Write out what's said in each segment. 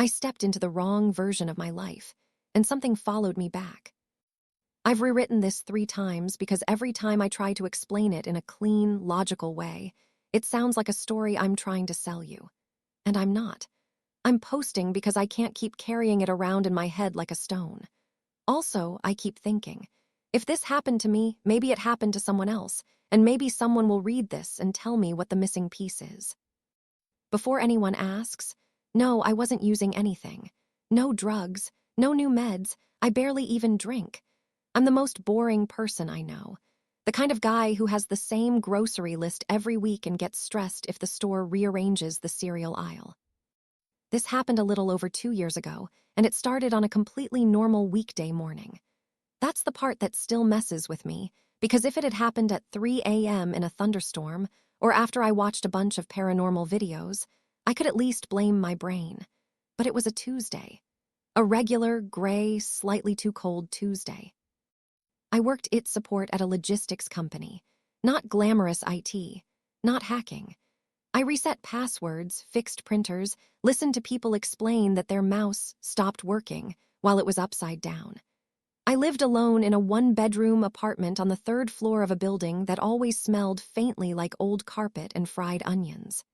I stepped into the wrong version of my life, and something followed me back. I've rewritten this 3 times because every time I try to explain it in a clean, logical way, it sounds like a story I'm trying to sell you. And I'm not. I'm posting because I can't keep carrying it around in my head like a stone. Also, I keep thinking, if this happened to me, maybe it happened to someone else, and maybe someone will read this and tell me what the missing piece is. Before anyone asks, no, I wasn't using anything. No drugs, no new meds, I barely even drink. I'm the most boring person I know. The kind of guy who has the same grocery list every week and gets stressed if the store rearranges the cereal aisle. This happened a little over 2 years ago, and it started on a completely normal weekday morning. That's the part that still messes with me, because if it had happened at 3 a.m. in a thunderstorm, or after I watched a bunch of paranormal videos, I could at least blame my brain. But it was a Tuesday. A regular, gray, slightly too cold Tuesday. I worked IT support at a logistics company, not glamorous IT, not hacking. I reset passwords, fixed printers, listened to people explain that their mouse stopped working while it was upside down. I lived alone in a 1-bedroom apartment on the 3rd floor of a building that always smelled faintly like old carpet and fried onions.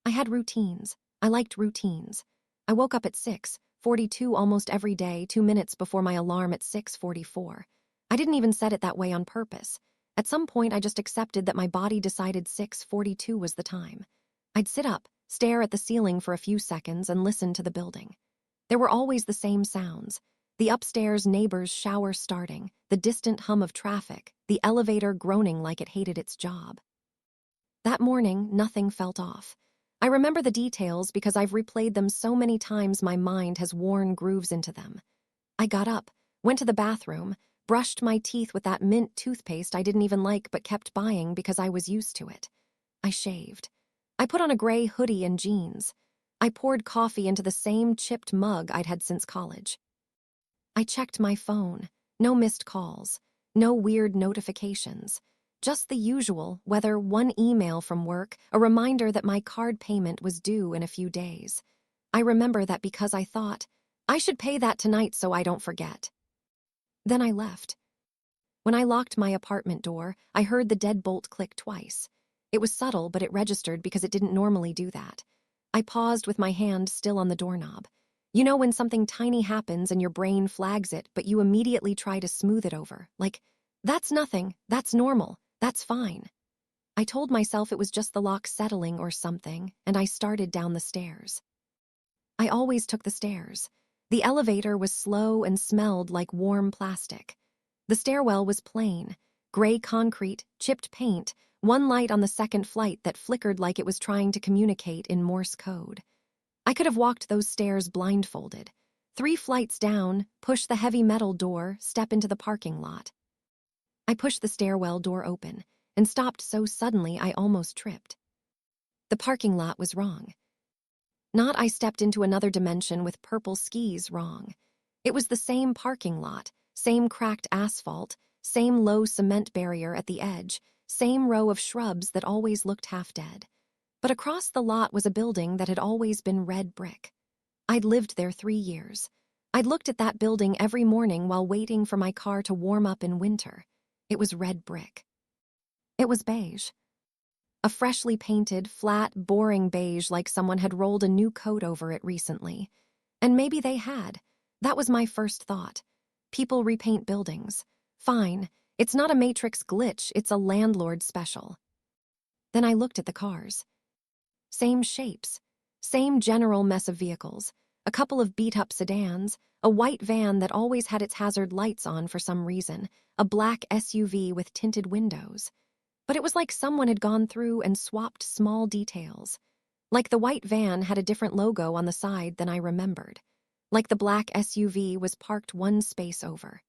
I had routines. I liked routines. I woke up at 6:42 almost every day, 2 minutes before my alarm at 6:44. I didn't even set it that way on purpose. At some point, I just accepted that my body decided 6:42 was the time. I'd sit up, stare at the ceiling for a few seconds, and listen to the building. There were always the same sounds. The upstairs neighbor's shower starting, the distant hum of traffic, the elevator groaning like it hated its job. That morning, nothing felt off. I remember the details because I've replayed them so many times my mind has worn grooves into them. I got up, went to the bathroom, brushed my teeth with that mint toothpaste I didn't even like but kept buying because I was used to it. I shaved. I put on a gray hoodie and jeans. I poured coffee into the same chipped mug I'd had since college. I checked my phone. No missed calls. No weird notifications. Just the usual, whether one email from work, a reminder that my card payment was due in a few days. I remember that because I thought, I should pay that tonight so I don't forget. Then I left. When I locked my apartment door, I heard the deadbolt click twice. It was subtle, but it registered because it didn't normally do that. I paused with my hand still on the doorknob. You know when something tiny happens and your brain flags it, but you immediately try to smooth it over, like, that's nothing, that's normal, that's fine. I told myself it was just the lock settling or something, and I started down the stairs. I always took the stairs. The elevator was slow and smelled like warm plastic. The stairwell was plain, gray concrete, chipped paint, one light on the second flight that flickered like it was trying to communicate in Morse code. I could have walked those stairs blindfolded. 3 flights down, push the heavy metal door, step into the parking lot. I pushed the stairwell door open and stopped so suddenly I almost tripped. The parking lot was wrong. Not I stepped into another dimension with purple skis wrong. It was the same parking lot, same cracked asphalt, same low cement barrier at the edge, same row of shrubs that always looked half dead. But across the lot was a building that had always been red brick. I'd lived there 3 years. I'd looked at that building every morning while waiting for my car to warm up in winter. It was red brick. It was beige. A freshly painted, flat, boring beige like someone had rolled a new coat over it recently. And maybe they had. That was my first thought. People repaint buildings. Fine. It's not a Matrix glitch, it's a landlord special. Then I looked at the cars. Same shapes. Same general mess of vehicles. A couple of beat-up sedans, a white van that always had its hazard lights on for some reason, a black SUV with tinted windows. But it was like someone had gone through and swapped small details. Like the white van had a different logo on the side than I remembered. Like the black SUV was parked one space over.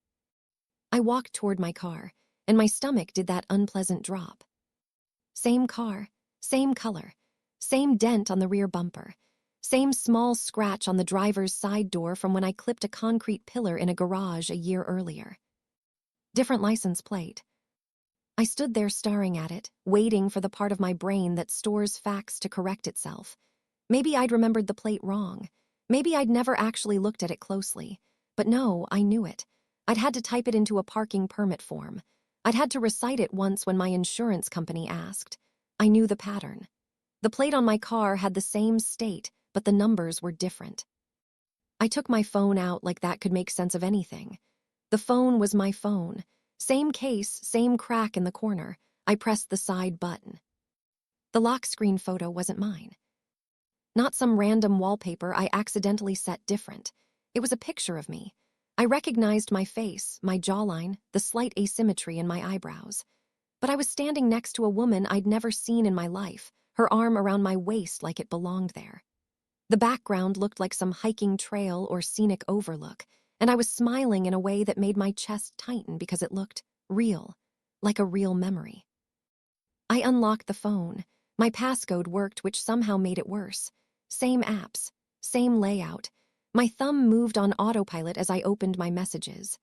I walked toward my car, and my stomach did that unpleasant drop. Same car, same color, same dent on the rear bumper, same small scratch on the driver's side door from when I clipped a concrete pillar in a garage a year earlier. Different license plate. I stood there staring at it, waiting for the part of my brain that stores facts to correct itself. Maybe I'd remembered the plate wrong. Maybe I'd never actually looked at it closely. But no, I knew it. I'd had to type it into a parking permit form. I'd had to recite it once when my insurance company asked. I knew the pattern. The plate on my car had the same state, but the numbers were different. I took my phone out like that could make sense of anything. The phone was my phone. Same case, same crack in the corner. I pressed the side button. The lock screen photo wasn't mine. Not some random wallpaper I accidentally set different. It was a picture of me. I recognized my face, my jawline, the slight asymmetry in my eyebrows. But I was standing next to a woman I'd never seen in my life, her arm around my waist like it belonged there. The background looked like some hiking trail or scenic overlook, and I was smiling in a way that made my chest tighten because it looked real, like a real memory. I unlocked the phone. My passcode worked, which somehow made it worse. Same apps, same layout. My thumb moved on autopilot as I opened my messages.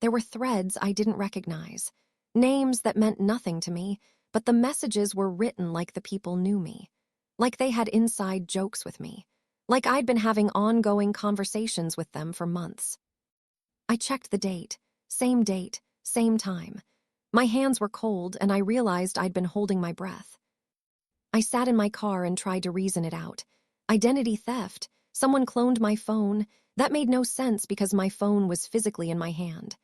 There were threads I didn't recognize, names that meant nothing to me, but the messages were written like the people knew me, like they had inside jokes with me, like I'd been having ongoing conversations with them for months. I checked the date, same time. My hands were cold, and I realized I'd been holding my breath. I sat in my car and tried to reason it out. Identity theft. Someone cloned my phone. That made no sense because my phone was physically in my hand.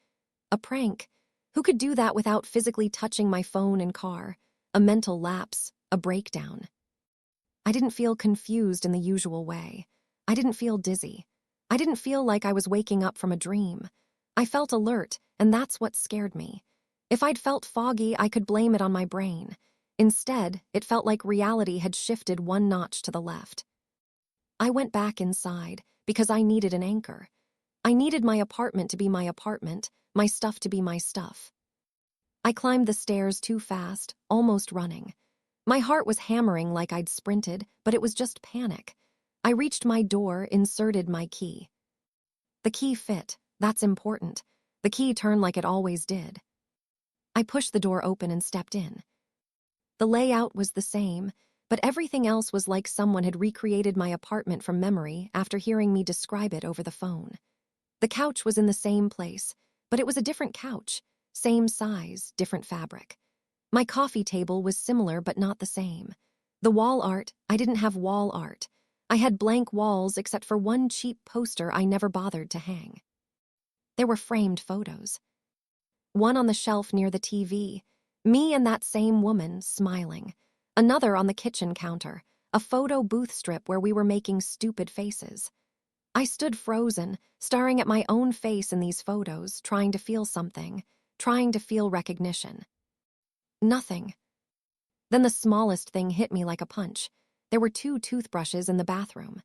A prank. Who could do that without physically touching my phone and car? A mental lapse, a breakdown. I didn't feel confused in the usual way. I didn't feel dizzy. I didn't feel like I was waking up from a dream. I felt alert, and that's what scared me. If I'd felt foggy, I could blame it on my brain. Instead, it felt like reality had shifted one notch to the left. I went back inside because I needed an anchor. I needed my apartment to be my apartment, my stuff to be my stuff. I climbed the stairs too fast, almost running. My heart was hammering like I'd sprinted, but it was just panic. I reached my door, inserted my key. The key fit. That's important. The key turned like it always did. I pushed the door open and stepped in. The layout was the same, but everything else was like someone had recreated my apartment from memory after hearing me describe it over the phone. The couch was in the same place, but it was a different couch. Same size, different fabric. My coffee table was similar but not the same. The wall art, I didn't have wall art. I had blank walls except for one cheap poster I never bothered to hang. There were framed photos. One on the shelf near the TV, me and that same woman smiling. Another on the kitchen counter, a photo booth strip where we were making stupid faces. I stood frozen, staring at my own face in these photos, trying to feel something, trying to feel recognition. Nothing. Then the smallest thing hit me like a punch. There were 2 toothbrushes in the bathroom.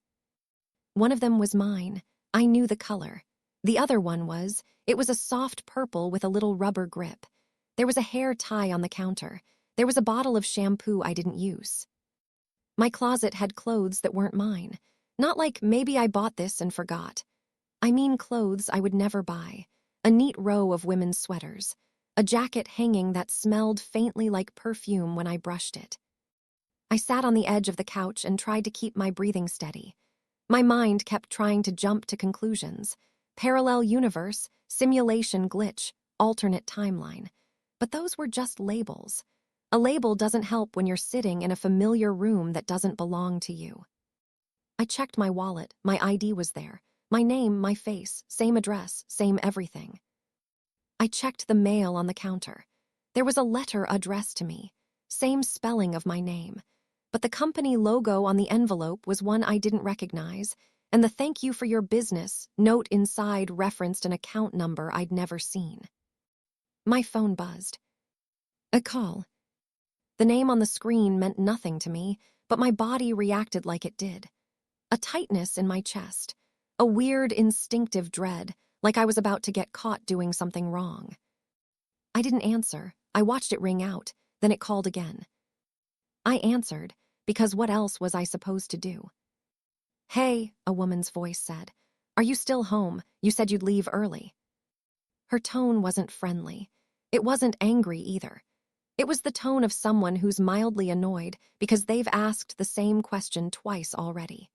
One of them was mine. I knew the color. The other one was, it was a soft purple with a little rubber grip. There was a hair tie on the counter. There was a bottle of shampoo I didn't use. My closet had clothes that weren't mine. Not like maybe I bought this and forgot. I mean clothes I would never buy. A neat row of women's sweaters. A jacket hanging that smelled faintly like perfume when I brushed it. I sat on the edge of the couch and tried to keep my breathing steady. My mind kept trying to jump to conclusions. Parallel universe, simulation glitch, alternate timeline. But those were just labels. A label doesn't help when you're sitting in a familiar room that doesn't belong to you. I checked my wallet. My ID was there. My name, my face, same address, same everything. I checked the mail on the counter. There was a letter addressed to me. Same spelling of my name. But the company logo on the envelope was one I didn't recognize, and the "thank you for your business" note inside referenced an account number I'd never seen. My phone buzzed. A call. The name on the screen meant nothing to me, but my body reacted like it did. A tightness in my chest. A weird, instinctive dread, like I was about to get caught doing something wrong. I didn't answer. I watched it ring out, then it called again. I answered, because what else was I supposed to do? "Hey," a woman's voice said. "Are you still home? You said you'd leave early." Her tone wasn't friendly. It wasn't angry either. It was the tone of someone who's mildly annoyed because they've asked the same question twice already.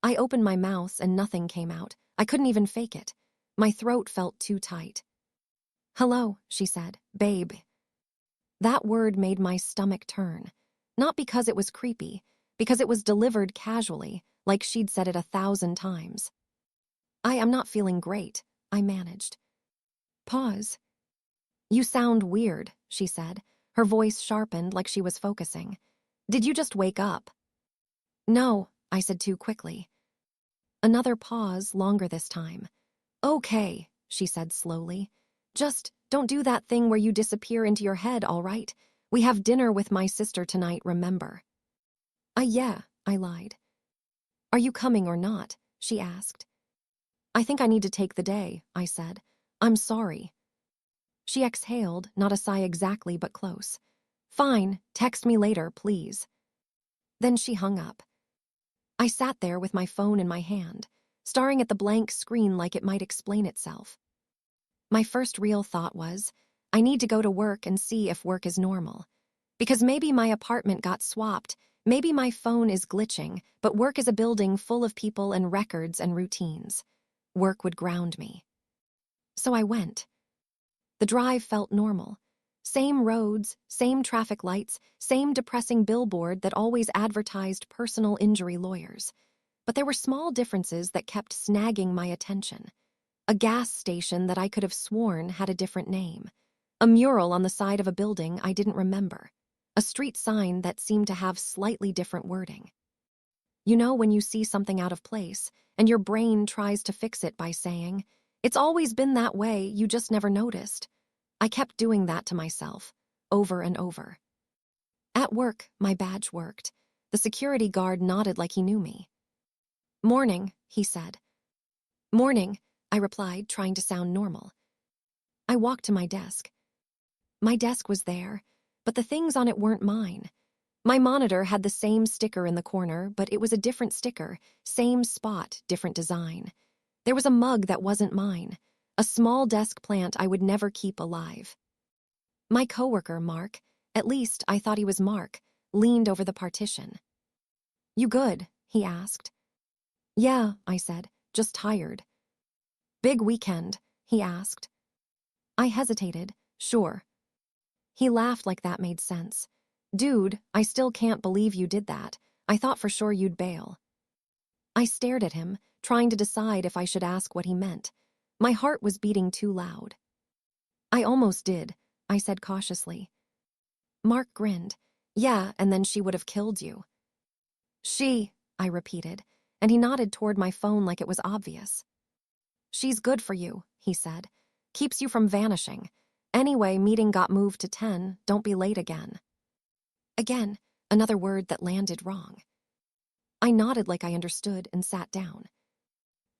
I opened my mouth and nothing came out. I couldn't even fake it. My throat felt too tight. "Hello," she said. "Babe." That word made my stomach turn. Not because it was creepy, because it was delivered casually, like she'd said it 1,000 times. "I am not feeling great," I managed. Pause. "You sound weird," she said. Her voice sharpened like she was focusing. "Did you just wake up?" "No," I said too quickly. Another pause, longer this time. "Okay," she said slowly. "Just don't do that thing where you disappear into your head, all right? We have dinner with my sister tonight, remember?" Yeah," I lied. "Are you coming or not?" she asked. "I think I need to take the day," I said. "I'm sorry." She exhaled, not a sigh exactly, but close. "Fine, text me later, please." Then she hung up. I sat there with my phone in my hand, staring at the blank screen like it might explain itself. My first real thought was, I need to go to work and see if work is normal. Because maybe my apartment got swapped, maybe my phone is glitching, but work is a building full of people and records and routines. Work would ground me. So I went. The drive felt normal. Same roads, same traffic lights, same depressing billboard that always advertised personal injury lawyers. But there were small differences that kept snagging my attention. A gas station that I could have sworn had a different name. A mural on the side of a building I didn't remember. A street sign that seemed to have slightly different wording. You know when you see something out of place, and your brain tries to fix it by saying, "It's always been that way, you just never noticed." I kept doing that to myself, over and over. At work, my badge worked. The security guard nodded like he knew me. "Morning," he said. "Morning," I replied, trying to sound normal. I walked to my desk. My desk was there, but the things on it weren't mine. My monitor had the same sticker in the corner, but it was a different sticker, same spot, different design. There was a mug that wasn't mine, a small desk plant I would never keep alive. My coworker, Mark, at least I thought he was Mark, leaned over the partition. "You good?" he asked. "Yeah," I said, "just tired." "Big weekend?" he asked. I hesitated. "Sure." He laughed like that made sense. "Dude, I still can't believe you did that. I thought for sure you'd bail." I stared at him, trying to decide if I should ask what he meant. My heart was beating too loud. "I almost did," I said cautiously. Mark grinned. "Yeah, and then she would have killed you." "She," I repeated, and he nodded toward my phone like it was obvious. "She's good for you," he said. "Keeps you from vanishing. Anyway, meeting got moved to 10, don't be late again." Again, another word that landed wrong. I nodded like I understood and sat down.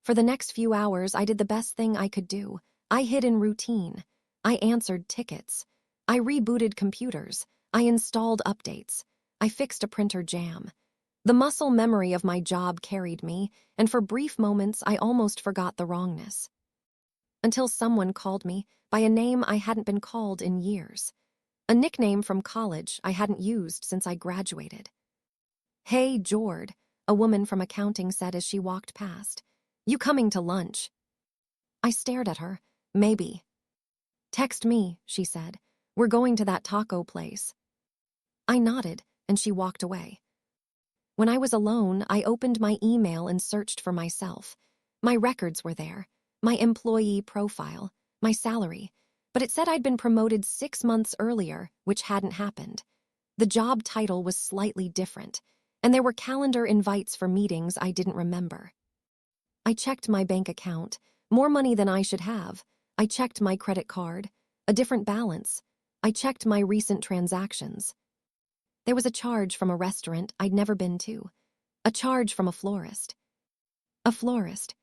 For the next few hours, I did the best thing I could do. I hid in routine. I answered tickets. I rebooted computers. I installed updates. I fixed a printer jam. The muscle memory of my job carried me, and for brief moments, I almost forgot the wrongness. Until someone called me by a name I hadn't been called in years. A nickname from college I hadn't used since I graduated. "Hey, Jord," a woman from accounting said as she walked past. "You coming to lunch?" I stared at her. "Maybe." "Text me," she said. "We're going to that taco place." I nodded, and she walked away. When I was alone, I opened my email and searched for myself. My records were there, my employee profile, my salary, but it said I'd been promoted 6 months earlier, which hadn't happened. The job title was slightly different, and there were calendar invites for meetings I didn't remember. I checked my bank account, more money than I should have. I checked my credit card, a different balance. I checked my recent transactions. There was a charge from a restaurant I'd never been to, a charge from a florist. A florist.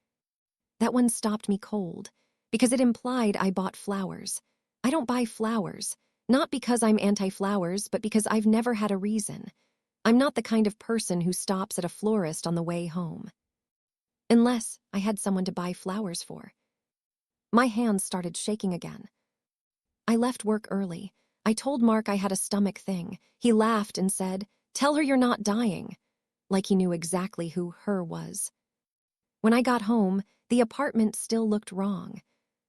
That one stopped me cold, because it implied I bought flowers. I don't buy flowers, not because I'm anti-flowers, but because I've never had a reason. I'm not the kind of person who stops at a florist on the way home. Unless I had someone to buy flowers for. My hands started shaking again. I left work early. I told Mark I had a stomach thing. He laughed and said, "Tell her you're not dying," like he knew exactly who her was. When I got home, the apartment still looked wrong.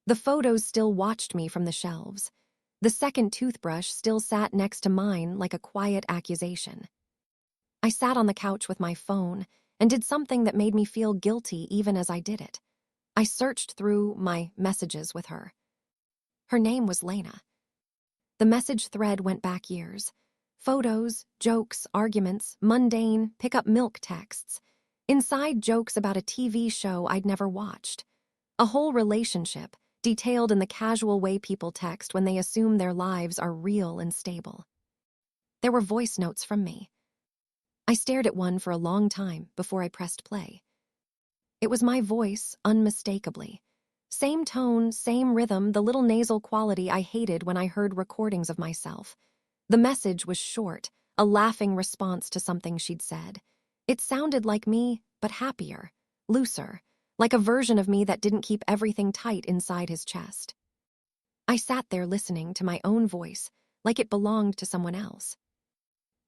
The photos still watched me from the shelves. The second toothbrush still sat next to mine like a quiet accusation. I sat on the couch with my phone and did something that made me feel guilty even as I did it. I searched through my messages with her. Her name was Lena. The message thread went back years. Photos, jokes, arguments, mundane, pick-up milk texts. Inside jokes about a TV show I'd never watched. A whole relationship, detailed in the casual way people text when they assume their lives are real and stable. There were voice notes from me. I stared at one for a long time before I pressed play. It was my voice, unmistakably. Same tone, same rhythm, the little nasal quality I hated when I heard recordings of myself. The message was short, a laughing response to something she'd said. It sounded like me, but happier, looser, like a version of me that didn't keep everything tight inside his chest. I sat there listening to my own voice, like it belonged to someone else.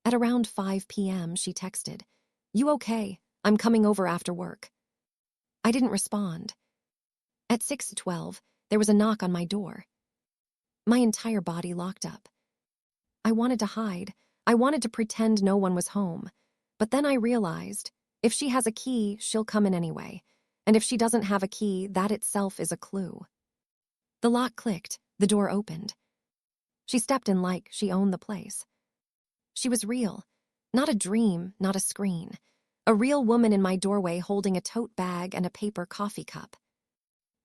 At around 5 p.m., she texted, "You okay? I'm coming over after work." I didn't respond. At 6:12, there was a knock on my door. My entire body locked up. I wanted to hide. I wanted to pretend no one was home. But then I realized, if she has a key, she'll come in anyway. And if she doesn't have a key, that itself is a clue. The lock clicked. The door opened. She stepped in like she owned the place. She was real. Not a dream, not a screen. A real woman in my doorway holding a tote bag and a paper coffee cup.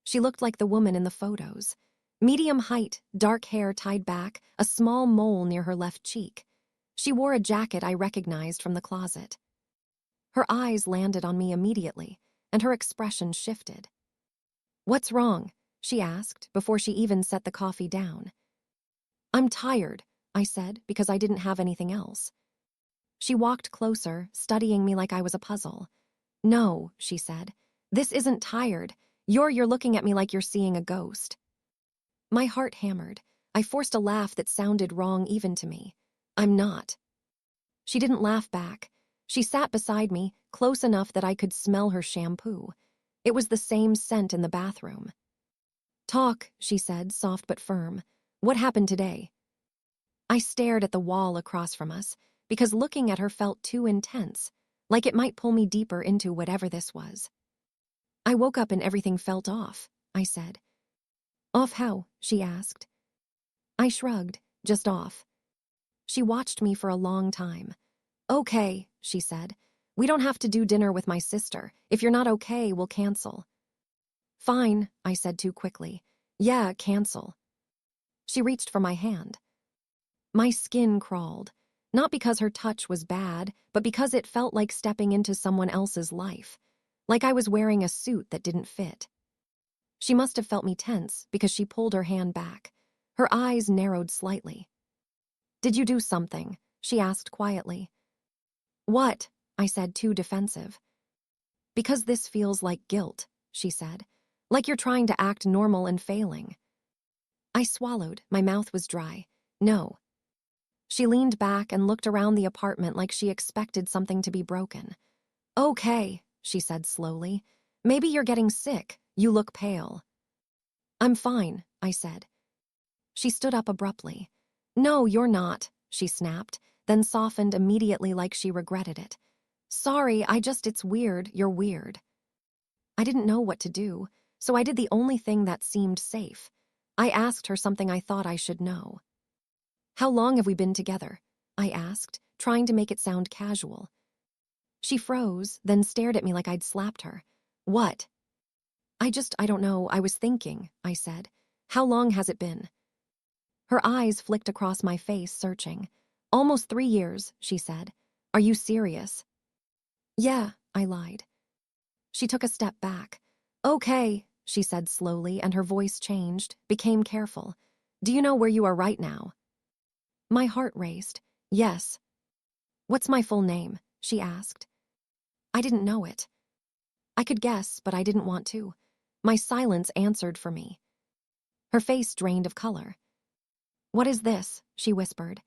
She looked like the woman in the photos. Medium height, dark hair tied back, a small mole near her left cheek. She wore a jacket I recognized from the closet. Her eyes landed on me immediately, and her expression shifted. "What's wrong?" she asked before she even set the coffee down. "I'm tired," I said, because I didn't have anything else. She walked closer, studying me like I was a puzzle. "No," she said. "This isn't tired. You're looking at me like you're seeing a ghost." My heart hammered. I forced a laugh that sounded wrong even to me. "I'm not." She didn't laugh back. She sat beside me, close enough that I could smell her shampoo. It was the same scent in the bathroom. "Talk," she said, soft but firm. "What happened today?" I stared at the wall across from us, because looking at her felt too intense, like it might pull me deeper into whatever this was. "I woke up and everything felt off," I said. "Off how?" she asked. I shrugged, "Just off." She watched me for a long time. "Okay," she said. "We don't have to do dinner with my sister. If you're not okay, we'll cancel." "Fine," I said too quickly. "Yeah, cancel." She reached for my hand. My skin crawled, not because her touch was bad, but because it felt like stepping into someone else's life, like I was wearing a suit that didn't fit. She must have felt me tense because she pulled her hand back. Her eyes narrowed slightly. "Did you do something?" she asked quietly. "What?" I said, too defensive. "Because this feels like guilt," she said. "Like you're trying to act normal and failing." I swallowed. My mouth was dry. "No." She leaned back and looked around the apartment like she expected something to be broken. "Okay," she said slowly. "Maybe you're getting sick. You look pale." "I'm fine," I said. She stood up abruptly. "No, you're not," she snapped, then softened immediately like she regretted it. "Sorry, it's weird. You're weird." I didn't know what to do, so I did the only thing that seemed safe. I asked her something I thought I should know. "How long have we been together?" I asked, trying to make it sound casual. She froze, then stared at me like I'd slapped her. "What?" I don't know, I was thinking," I said. "How long has it been?" Her eyes flicked across my face, searching. "Almost 3 years," she said. "Are you serious?" "Yeah," I lied. She took a step back. "Okay," she said slowly, and her voice changed, became careful. "Do you know where you are right now?" My heart raced. "Yes." "What's my full name?" she asked. I didn't know it. I could guess, but I didn't want to. My silence answered for me. Her face drained of color. "What is this?" she whispered.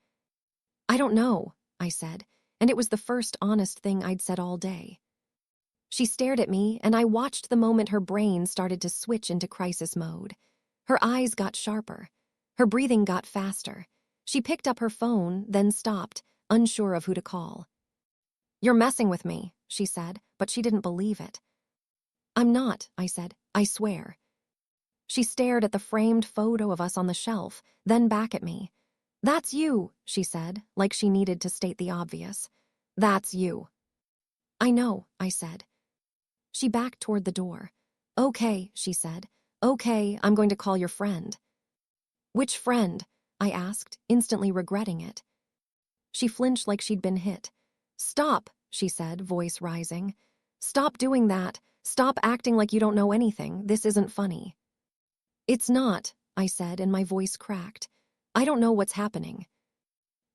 "I don't know," I said, and it was the first honest thing I'd said all day. She stared at me, and I watched the moment her brain started to switch into crisis mode. Her eyes got sharper. Her breathing got faster. She picked up her phone, then stopped, unsure of who to call. "You're messing with me," she said, but she didn't believe it. "I'm not," I said. "I swear." She stared at the framed photo of us on the shelf, then back at me. "That's you," she said, like she needed to state the obvious. "That's you." "I know," I said. She backed toward the door. "Okay," she said. "Okay, I'm going to call your friend." "Which friend?" I asked, instantly regretting it. She flinched like she'd been hit. "Stop," she said, voice rising. "Stop doing that. Stop acting like you don't know anything. This isn't funny." "It's not," I said, and my voice cracked. "I don't know what's happening."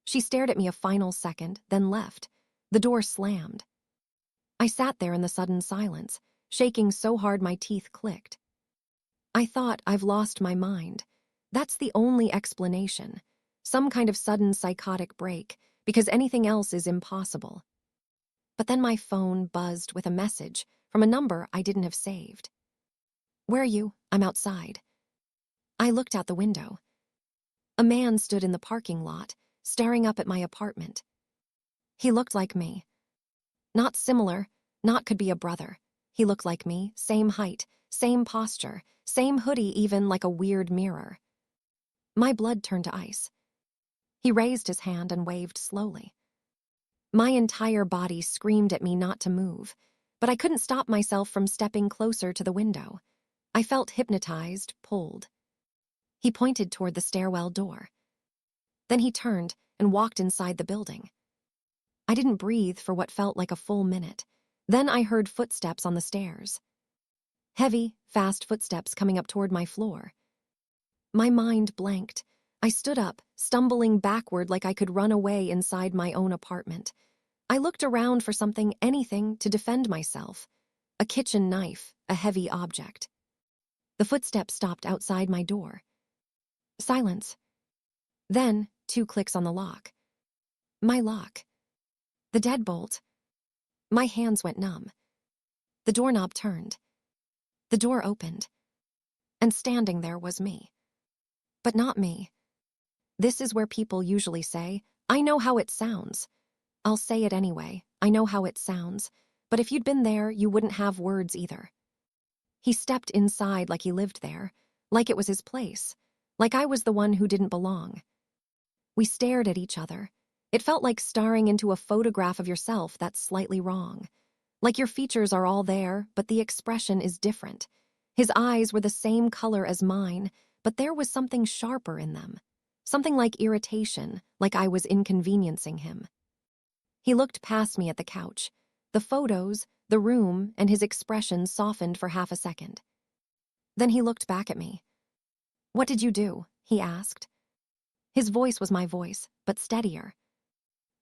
She stared at me a final second, then left. The door slammed. I sat there in the sudden silence, shaking so hard my teeth clicked. I thought, I've lost my mind. That's the only explanation. Some kind of sudden psychotic break, because anything else is impossible. But then my phone buzzed with a message from a number I didn't have saved. "Where are you? I'm outside." I looked out the window. A man stood in the parking lot, staring up at my apartment. He looked like me. Not similar, not could be a brother. He looked like me, same height, same posture, same hoodie, even like a weird mirror. My blood turned to ice. He raised his hand and waved slowly. My entire body screamed at me not to move, but I couldn't stop myself from stepping closer to the window. I felt hypnotized, pulled. He pointed toward the stairwell door. Then he turned and walked inside the building. I didn't breathe for what felt like a full minute. Then I heard footsteps on the stairs. Heavy, fast footsteps coming up toward my floor. My mind blanked. I stood up, stumbling backward like I could run away inside my own apartment. I looked around for something, anything, to defend myself. A kitchen knife, a heavy object. The footsteps stopped outside my door. Silence. Then, 2 clicks on the lock. My lock. The deadbolt. My hands went numb. The doorknob turned. The door opened. And standing there was me. But not me. This is where people usually say, "I know how it sounds." I'll say it anyway. I know how it sounds. But if you'd been there, you wouldn't have words either. He stepped inside like he lived there, like it was his place, like I was the one who didn't belong. We stared at each other. It felt like staring into a photograph of yourself that's slightly wrong. Like your features are all there, but the expression is different. His eyes were the same color as mine, but there was something sharper in them. Something like irritation, like I was inconveniencing him. He looked past me at the couch. The photos, the room, and his expression softened for half a second. Then he looked back at me. "What did you do?" he asked. His voice was my voice, but steadier.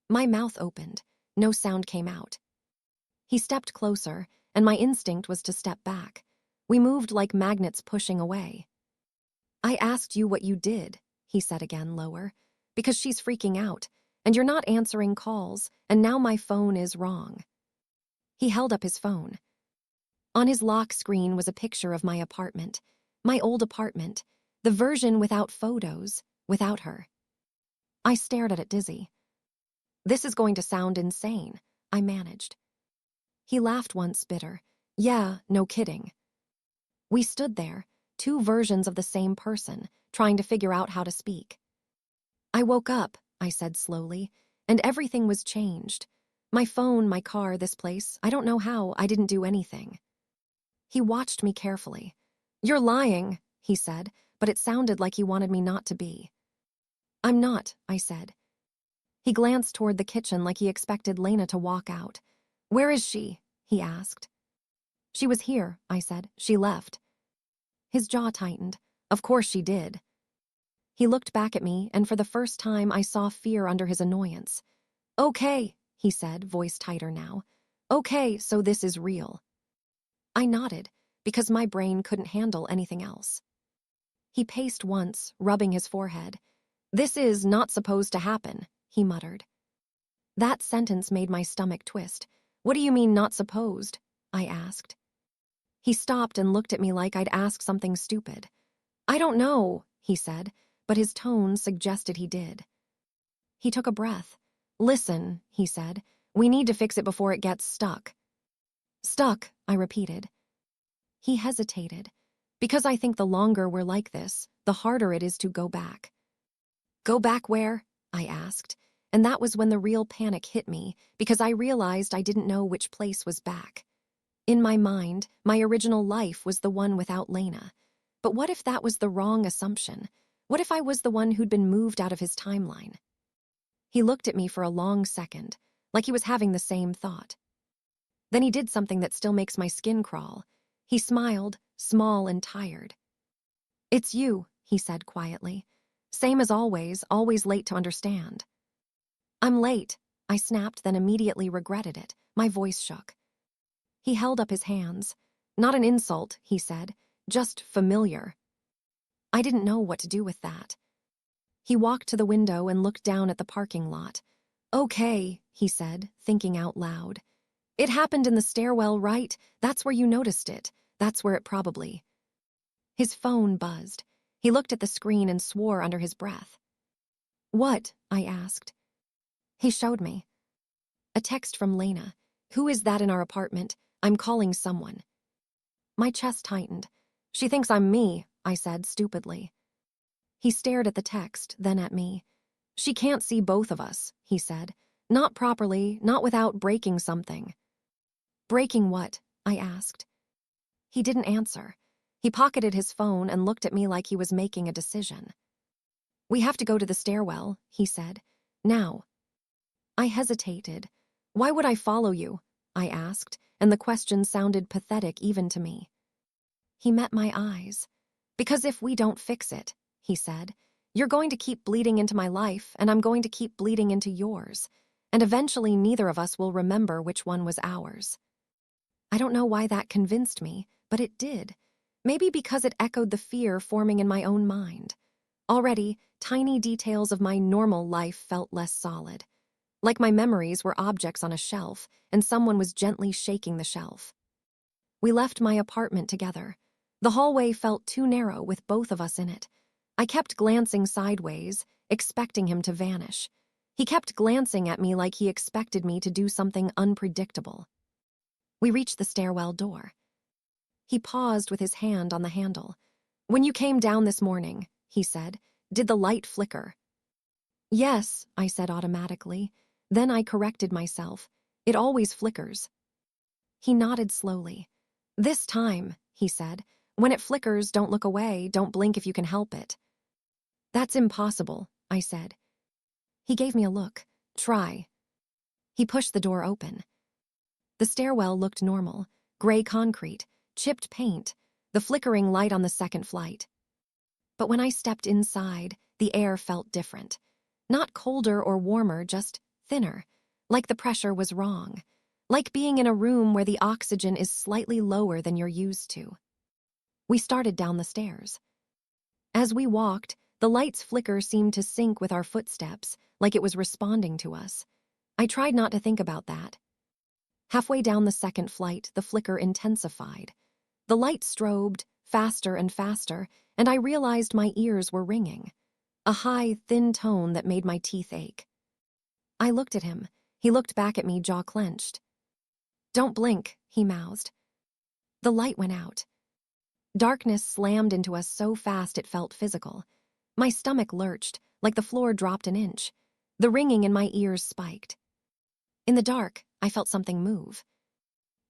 My mouth opened. No sound came out. He stepped closer, and my instinct was to step back. We moved like magnets pushing away. "I asked you what you did," he said again, lower, "because she's freaking out, and you're not answering calls, and now my phone is wrong." He held up his phone. On his lock screen was a picture of my apartment, my old apartment, the version without photos, without her. I stared at it dizzy. "This is going to sound insane," I managed. He laughed once, bitter. "Yeah, no kidding." We stood there, 2 versions of the same person, trying to figure out how to speak. "I woke up," I said slowly, "and everything was changed. My phone, my car, this place, I don't know how, I didn't do anything." He watched me carefully. "You're lying," he said, but it sounded like he wanted me not to be. "I'm not," I said. He glanced toward the kitchen like he expected Lena to walk out. "Where is she?" he asked. "She was here," I said. "She left." His jaw tightened. "Of course she did." He looked back at me, and for the first time I saw fear under his annoyance. "Okay," he said, voice tighter now. "Okay, so this is real." I nodded, because my brain couldn't handle anything else. He paced once, rubbing his forehead. "This is not supposed to happen," he muttered. That sentence made my stomach twist. "What do you mean, not supposed?" I asked. He stopped and looked at me like I'd asked something stupid. I don't know, he said, but his tone suggested he did. He took a breath. Listen, he said, we need to fix it before it gets stuck. Stuck, I repeated. He hesitated. Because I think the longer we're like this, the harder it is to go back. Go back where? I asked, and that was when the real panic hit me, because I realized I didn't know which place was back. In my mind, my original life was the one without Lena. But what if that was the wrong assumption? What if I was the one who'd been moved out of his timeline? He looked at me for a long second, like he was having the same thought. Then he did something that still makes my skin crawl. He smiled, small and tired. It's you, he said quietly. Same as always late to understand. I'm late, I snapped, then immediately regretted it. My voice shook. He held up his hands. Not an insult, he said, just familiar. I didn't know what to do with that. He walked to the window and looked down at the parking lot. Okay, he said, thinking out loud. It happened in the stairwell, right? That's where you noticed it. That's where it probably... His phone buzzed. He looked at the screen and swore under his breath. What? I asked. He showed me. A text from Lena. Who is that in our apartment? I'm calling someone. My chest tightened. She thinks I'm me, I said stupidly. He stared at the text, then at me. She can't see both of us, he said. Not properly, not without breaking something. Breaking what? I asked. He didn't answer. He pocketed his phone and looked at me like he was making a decision. We have to go to the stairwell, he said. Now. I hesitated. Why would I follow you? I asked, and the question sounded pathetic even to me. He met my eyes. Because if we don't fix it, he said, you're going to keep bleeding into my life, and I'm going to keep bleeding into yours. And eventually neither of us will remember which one was ours. I don't know why that convinced me, but it did. Maybe because it echoed the fear forming in my own mind. Already, tiny details of my normal life felt less solid. Like my memories were objects on a shelf, and someone was gently shaking the shelf. We left my apartment together. The hallway felt too narrow with both of us in it. I kept glancing sideways, expecting him to vanish. He kept glancing at me like he expected me to do something unpredictable. We reached the stairwell door. He paused with his hand on the handle. When you came down this morning, he said, did the light flicker? Yes, I said automatically. Then I corrected myself. It always flickers. He nodded slowly. This time, he said, when it flickers, don't look away, don't blink if you can help it. That's impossible, I said. He gave me a look. Try. He pushed the door open. The stairwell looked normal, gray concrete, chipped paint, the flickering light on the second flight. But when I stepped inside, the air felt different. Not colder or warmer, just thinner, like the pressure was wrong, like being in a room where the oxygen is slightly lower than you're used to. We started down the stairs. As we walked, the light's flicker seemed to sync with our footsteps, like it was responding to us. I tried not to think about that. Halfway down the second flight, the flicker intensified. The light strobed, faster and faster, and I realized my ears were ringing. A high, thin tone that made my teeth ache. I looked at him. He looked back at me, jaw clenched. Don't blink, he mouthed. The light went out. Darkness slammed into us so fast it felt physical. My stomach lurched, like the floor dropped an inch. The ringing in my ears spiked. In the dark, I felt something move.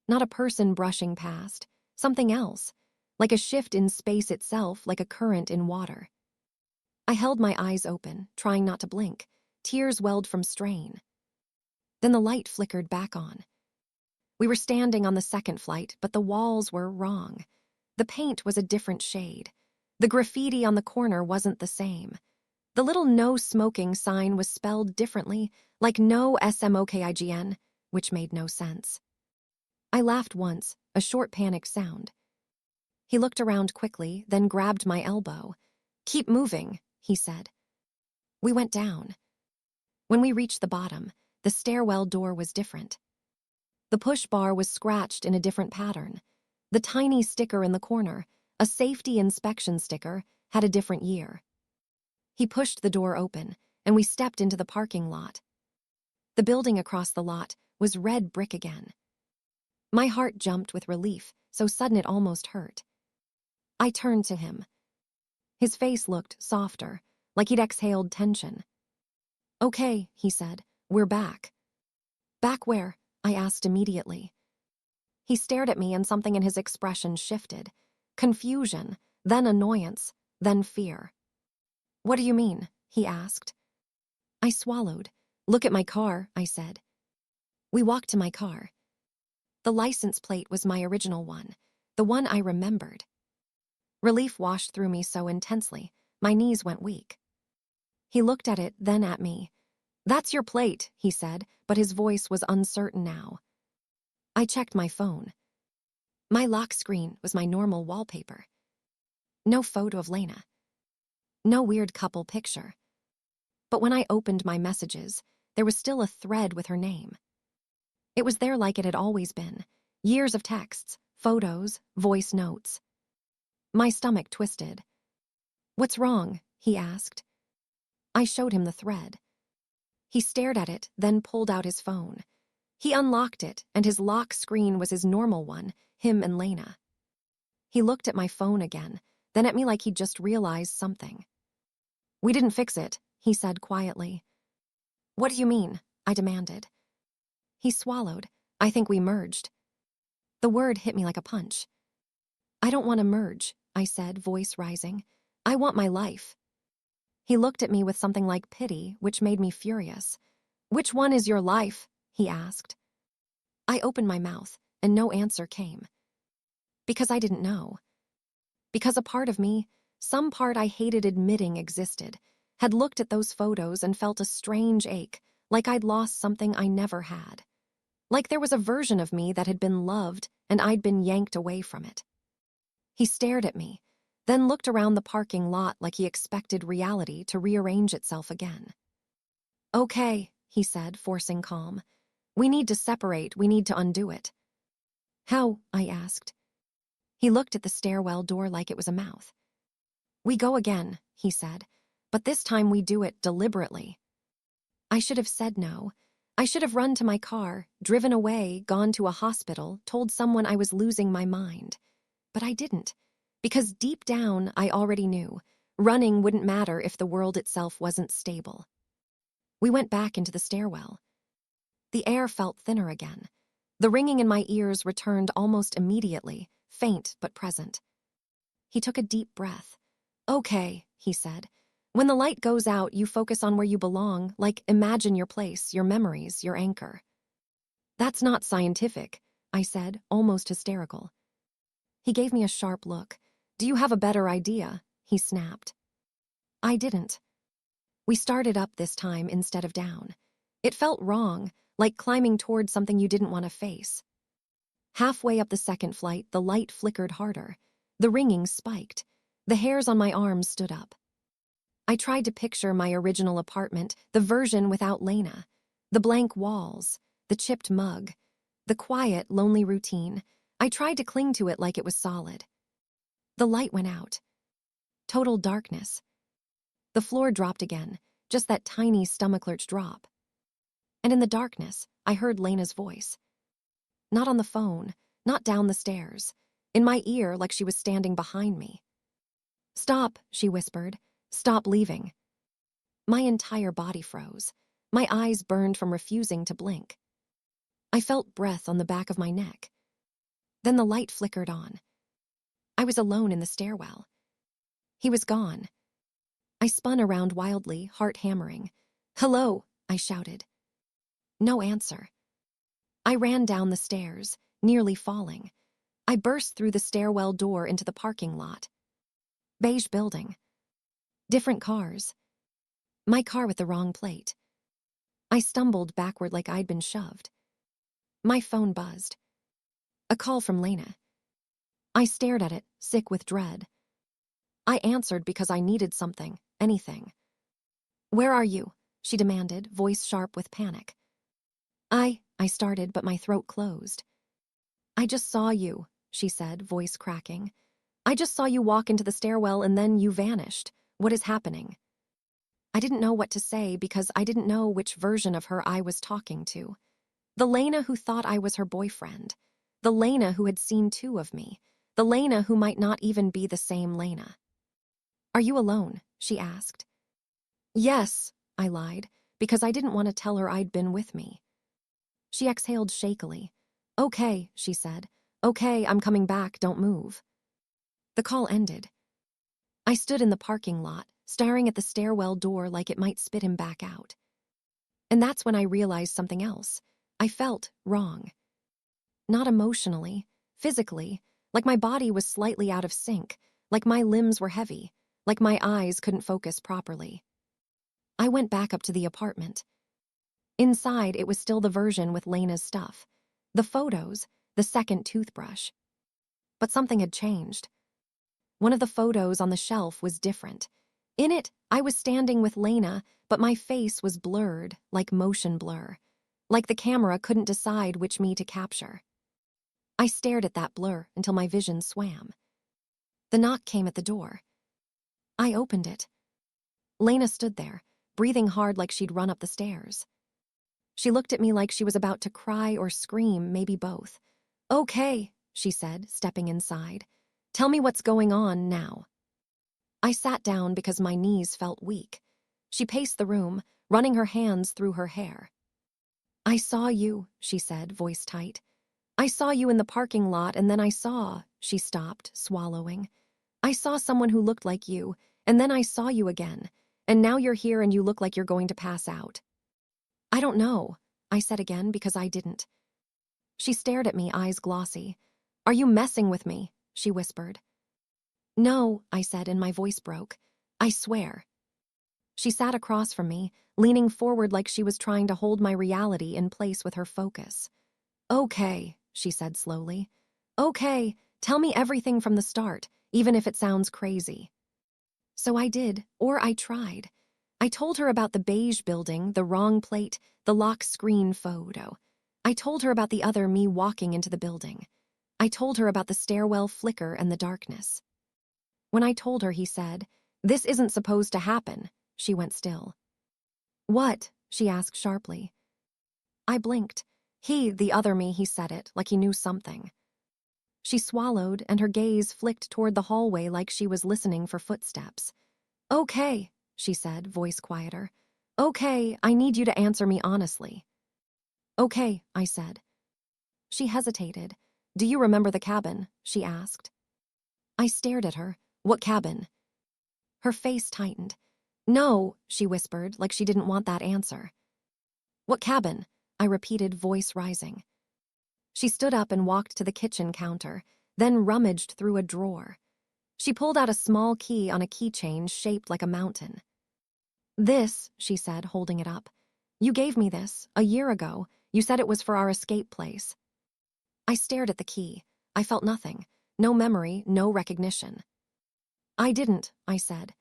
Not a person brushing past, something else, like a shift in space itself, like a current in water. I held my eyes open, trying not to blink. Tears welled from strain. Then the light flickered back on. We were standing on the second flight, but the walls were wrong. The paint was a different shade. The graffiti on the corner wasn't the same. The little no smoking sign was spelled differently, like no smokign, which made no sense. I laughed once, a short panicked sound. He looked around quickly, then grabbed my elbow. Keep moving, he said. We went down. When we reached the bottom, the stairwell door was different. The push bar was scratched in a different pattern. The tiny sticker in the corner, a safety inspection sticker, had a different year. He pushed the door open, and we stepped into the parking lot. The building across the lot was red brick again. My heart jumped with relief, so sudden it almost hurt. I turned to him. His face looked softer, like he'd exhaled tension. "Okay," he said, "we're back." "Back where?" I asked immediately. He stared at me and something in his expression shifted. Confusion, then annoyance, then fear. "What do you mean?" he asked. I swallowed. "Look at my car," I said. We walked to my car. The license plate was my original one, the one I remembered. Relief washed through me so intensely, my knees went weak. He looked at it, then at me. "That's your plate," he said, but his voice was uncertain now. I checked my phone. My lock screen was my normal wallpaper. No photo of Lena. No weird couple picture. But when I opened my messages, there was still a thread with her name. It was there like it had always been. Years of texts, photos, voice notes. My stomach twisted. "What's wrong?" he asked. I showed him the thread. He stared at it, then pulled out his phone. He unlocked it, and his lock screen was his normal one, him and Lena. He looked at my phone again, then at me like he'd just realized something. "We didn't fix it," he said quietly. "What do you mean?" I demanded. He swallowed. "I think we merged." The word hit me like a punch. "I don't want to merge," I said, voice rising. "I want my life." He looked at me with something like pity, which made me furious. "Which one is your life?" he asked. I opened my mouth, and no answer came. Because I didn't know. Because a part of me, some part I hated admitting existed, had looked at those photos and felt a strange ache, like I'd lost something I never had. Like there was a version of me that had been loved and I'd been yanked away from it. He stared at me, then looked around the parking lot like he expected reality to rearrange itself again. "Okay," he said, forcing calm. "We need to separate, we need to undo it." "How?" I asked. He looked at the stairwell door like it was a mouth. "We go again," he said, "but this time we do it deliberately." I should have said no. I should have run to my car, driven away, gone to a hospital, told someone I was losing my mind. But I didn't, because deep down I already knew running wouldn't matter if the world itself wasn't stable. We went back into the stairwell. The air felt thinner again. The ringing in my ears returned almost immediately, faint but present. He took a deep breath. "Okay," he said. "When the light goes out, you focus on where you belong, like imagine your place, your memories, your anchor." "That's not scientific," I said, almost hysterical. He gave me a sharp look. "Do you have a better idea?" he snapped. I didn't. We started up this time instead of down. It felt wrong, like climbing toward something you didn't want to face. Halfway up the second flight, the light flickered harder. The ringing spiked. The hairs on my arms stood up. I tried to picture my original apartment, the version without Lena. The blank walls, the chipped mug, the quiet, lonely routine. I tried to cling to it like it was solid. The light went out. Total darkness. The floor dropped again, just that tiny stomach-lurch drop. And in the darkness, I heard Lena's voice. Not on the phone, not down the stairs. In my ear, like she was standing behind me. "Stop," she whispered. "Stop leaving." My entire body froze. My eyes burned from refusing to blink. I felt breath on the back of my neck. Then the light flickered on. I was alone in the stairwell. He was gone. I spun around wildly, heart hammering. "Hello," I shouted. No answer. I ran down the stairs, nearly falling. I burst through the stairwell door into the parking lot. Beige building. Different cars. My car with the wrong plate. I stumbled backward like I'd been shoved. My phone buzzed. A call from Lena. I stared at it, sick with dread. I answered because I needed something, anything. "Where are you?" she demanded, voice sharp with panic. I started, but my throat closed. I just saw you, she said, voice cracking. I just saw you walk into the stairwell and then you vanished. What is happening? I didn't know what to say because I didn't know which version of her I was talking to. The Lena who thought I was her boyfriend. The Lena who had seen two of me. The Lena who might not even be the same Lena. Are you alone? She asked. Yes, I lied, because I didn't want to tell her I'd been with me. She exhaled shakily. Okay, she said. Okay, I'm coming back, don't move. The call ended. I stood in the parking lot, staring at the stairwell door like it might spit him back out. And that's when I realized something else. I felt wrong. Not emotionally, physically, like my body was slightly out of sync, like my limbs were heavy, like my eyes couldn't focus properly. I went back up to the apartment. Inside, it was still the version with Lena's stuff. The photos, the second toothbrush. But something had changed. One of the photos on the shelf was different. In it, I was standing with Lena, but my face was blurred, like motion blur. Like the camera couldn't decide which me to capture. I stared at that blur until my vision swam. The knock came at the door. I opened it. Lena stood there, breathing hard like she'd run up the stairs. She looked at me like she was about to cry or scream, maybe both. Okay, she said, stepping inside. Tell me what's going on now. I sat down because my knees felt weak. She paced the room, running her hands through her hair. I saw you, she said, voice tight. I saw you in the parking lot, and then I saw, she stopped, swallowing. I saw someone who looked like you, and then I saw you again, and now you're here and you look like you're going to pass out. I don't know, I said again because I didn't. She stared at me, eyes glossy. Are you messing with me? She whispered. No, I said, and my voice broke. I swear. She sat across from me, leaning forward like she was trying to hold my reality in place with her focus. Okay, she said slowly. Okay, tell me everything from the start, even if it sounds crazy. So I did, or I tried. I told her about the beige building, the wrong plate, the lock screen photo. I told her about the other me walking into the building. I told her about the stairwell flicker and the darkness. When I told her, he said, "This isn't supposed to happen." She went still. What? She asked sharply. I blinked. The other me, he said it, like he knew something. She swallowed, and her gaze flicked toward the hallway like she was listening for footsteps. Okay, she said, voice quieter. Okay, I need you to answer me honestly. Okay, I said. She hesitated. Do you remember the cabin? She asked. I stared at her. What cabin? Her face tightened. No, she whispered, like she didn't want that answer. What cabin? I repeated, voice rising. She stood up and walked to the kitchen counter, then rummaged through a drawer. She pulled out a small key on a keychain shaped like a mountain. This, she said, holding it up. You gave me this, a year ago. You said it was for our escape place. I stared at the key. I felt nothing. No memory, no recognition. I didn't, I said.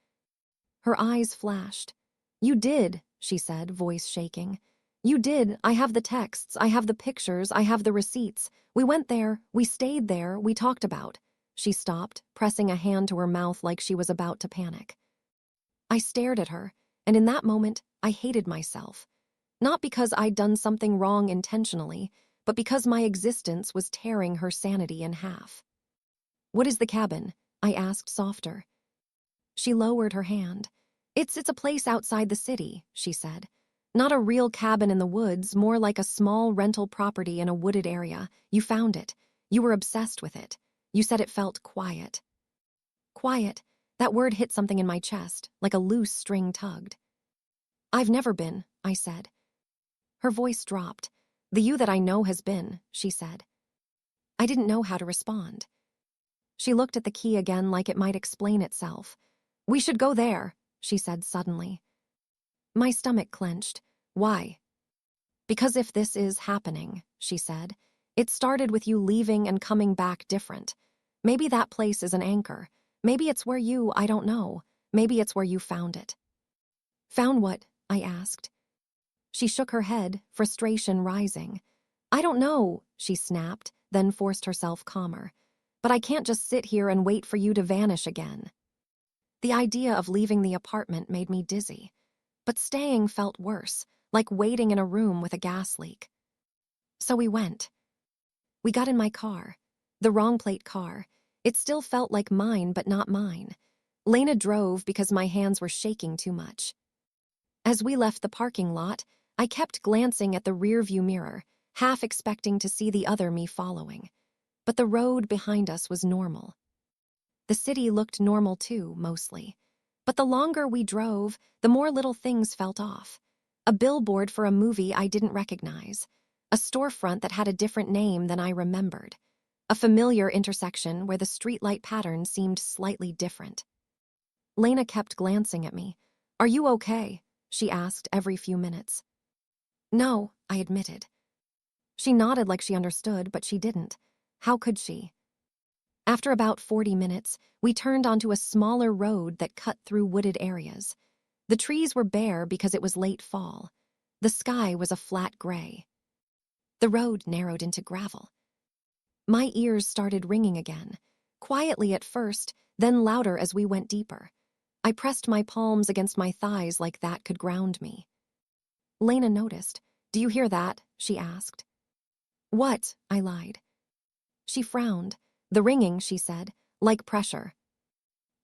Her eyes flashed. You did, she said, voice shaking. You did. I have the texts, I have the pictures, I have the receipts. We went there, we stayed there, we talked about. She stopped, pressing a hand to her mouth like she was about to panic. I stared at her, and in that moment, I hated myself. Not because I'd done something wrong intentionally, but because my existence was tearing her sanity in half. What is the cabin? I asked softer. She lowered her hand. It's a place outside the city, she said. Not a real cabin in the woods, more like a small rental property in a wooded area. You found it. You were obsessed with it. You said it felt quiet. Quiet. That word hit something in my chest, like a loose string tugged. I've never been, I said. Her voice dropped. The you that I know has been, she said. I didn't know how to respond. She looked at the key again like it might explain itself. We should go there, she said suddenly. My stomach clenched. Why? Because if this is happening, she said, it started with you leaving and coming back different. Maybe that place is an anchor. Maybe it's where I don't know. Maybe it's where you found it. Found what? I asked. She shook her head, frustration rising. I don't know, she snapped, then forced herself calmer. But I can't just sit here and wait for you to vanish again. The idea of leaving the apartment made me dizzy. But staying felt worse, like waiting in a room with a gas leak. So we went. We got in my car. The wrong plate car. It still felt like mine, but not mine. Lena drove because my hands were shaking too much. As we left the parking lot, I kept glancing at the rearview mirror, half expecting to see the other me following. But the road behind us was normal. The city looked normal too, mostly. But the longer we drove, the more little things felt off. A billboard for a movie I didn't recognize. A storefront that had a different name than I remembered. A familiar intersection where the streetlight pattern seemed slightly different. Lena kept glancing at me. "Are you okay?" she asked every few minutes. "No," I admitted. She nodded like she understood, but she didn't. How could she? After about 40 minutes, we turned onto a smaller road that cut through wooded areas. The trees were bare because it was late fall. The sky was a flat gray. The road narrowed into gravel. My ears started ringing again, quietly at first, then louder as we went deeper. I pressed my palms against my thighs like that could ground me. Lena noticed. "Do you hear that?" she asked. "What?" I lied. She frowned. "The ringing," she said, "like pressure."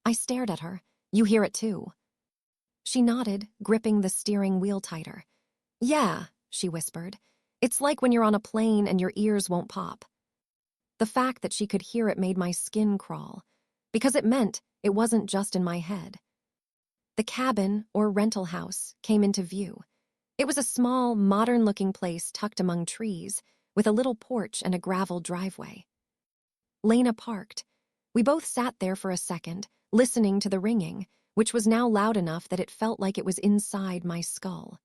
I stared at her. "You hear it too?" She nodded, gripping the steering wheel tighter. "Yeah," she whispered. "It's like when you're on a plane and your ears won't pop." The fact that she could hear it made my skin crawl, because it meant it wasn't just in my head. The cabin, or rental house, came into view. It was a small, modern-looking place tucked among trees, with a little porch and a gravel driveway. Lena parked. We both sat there for a second, listening to the ringing, which was now loud enough that it felt like it was inside my skull.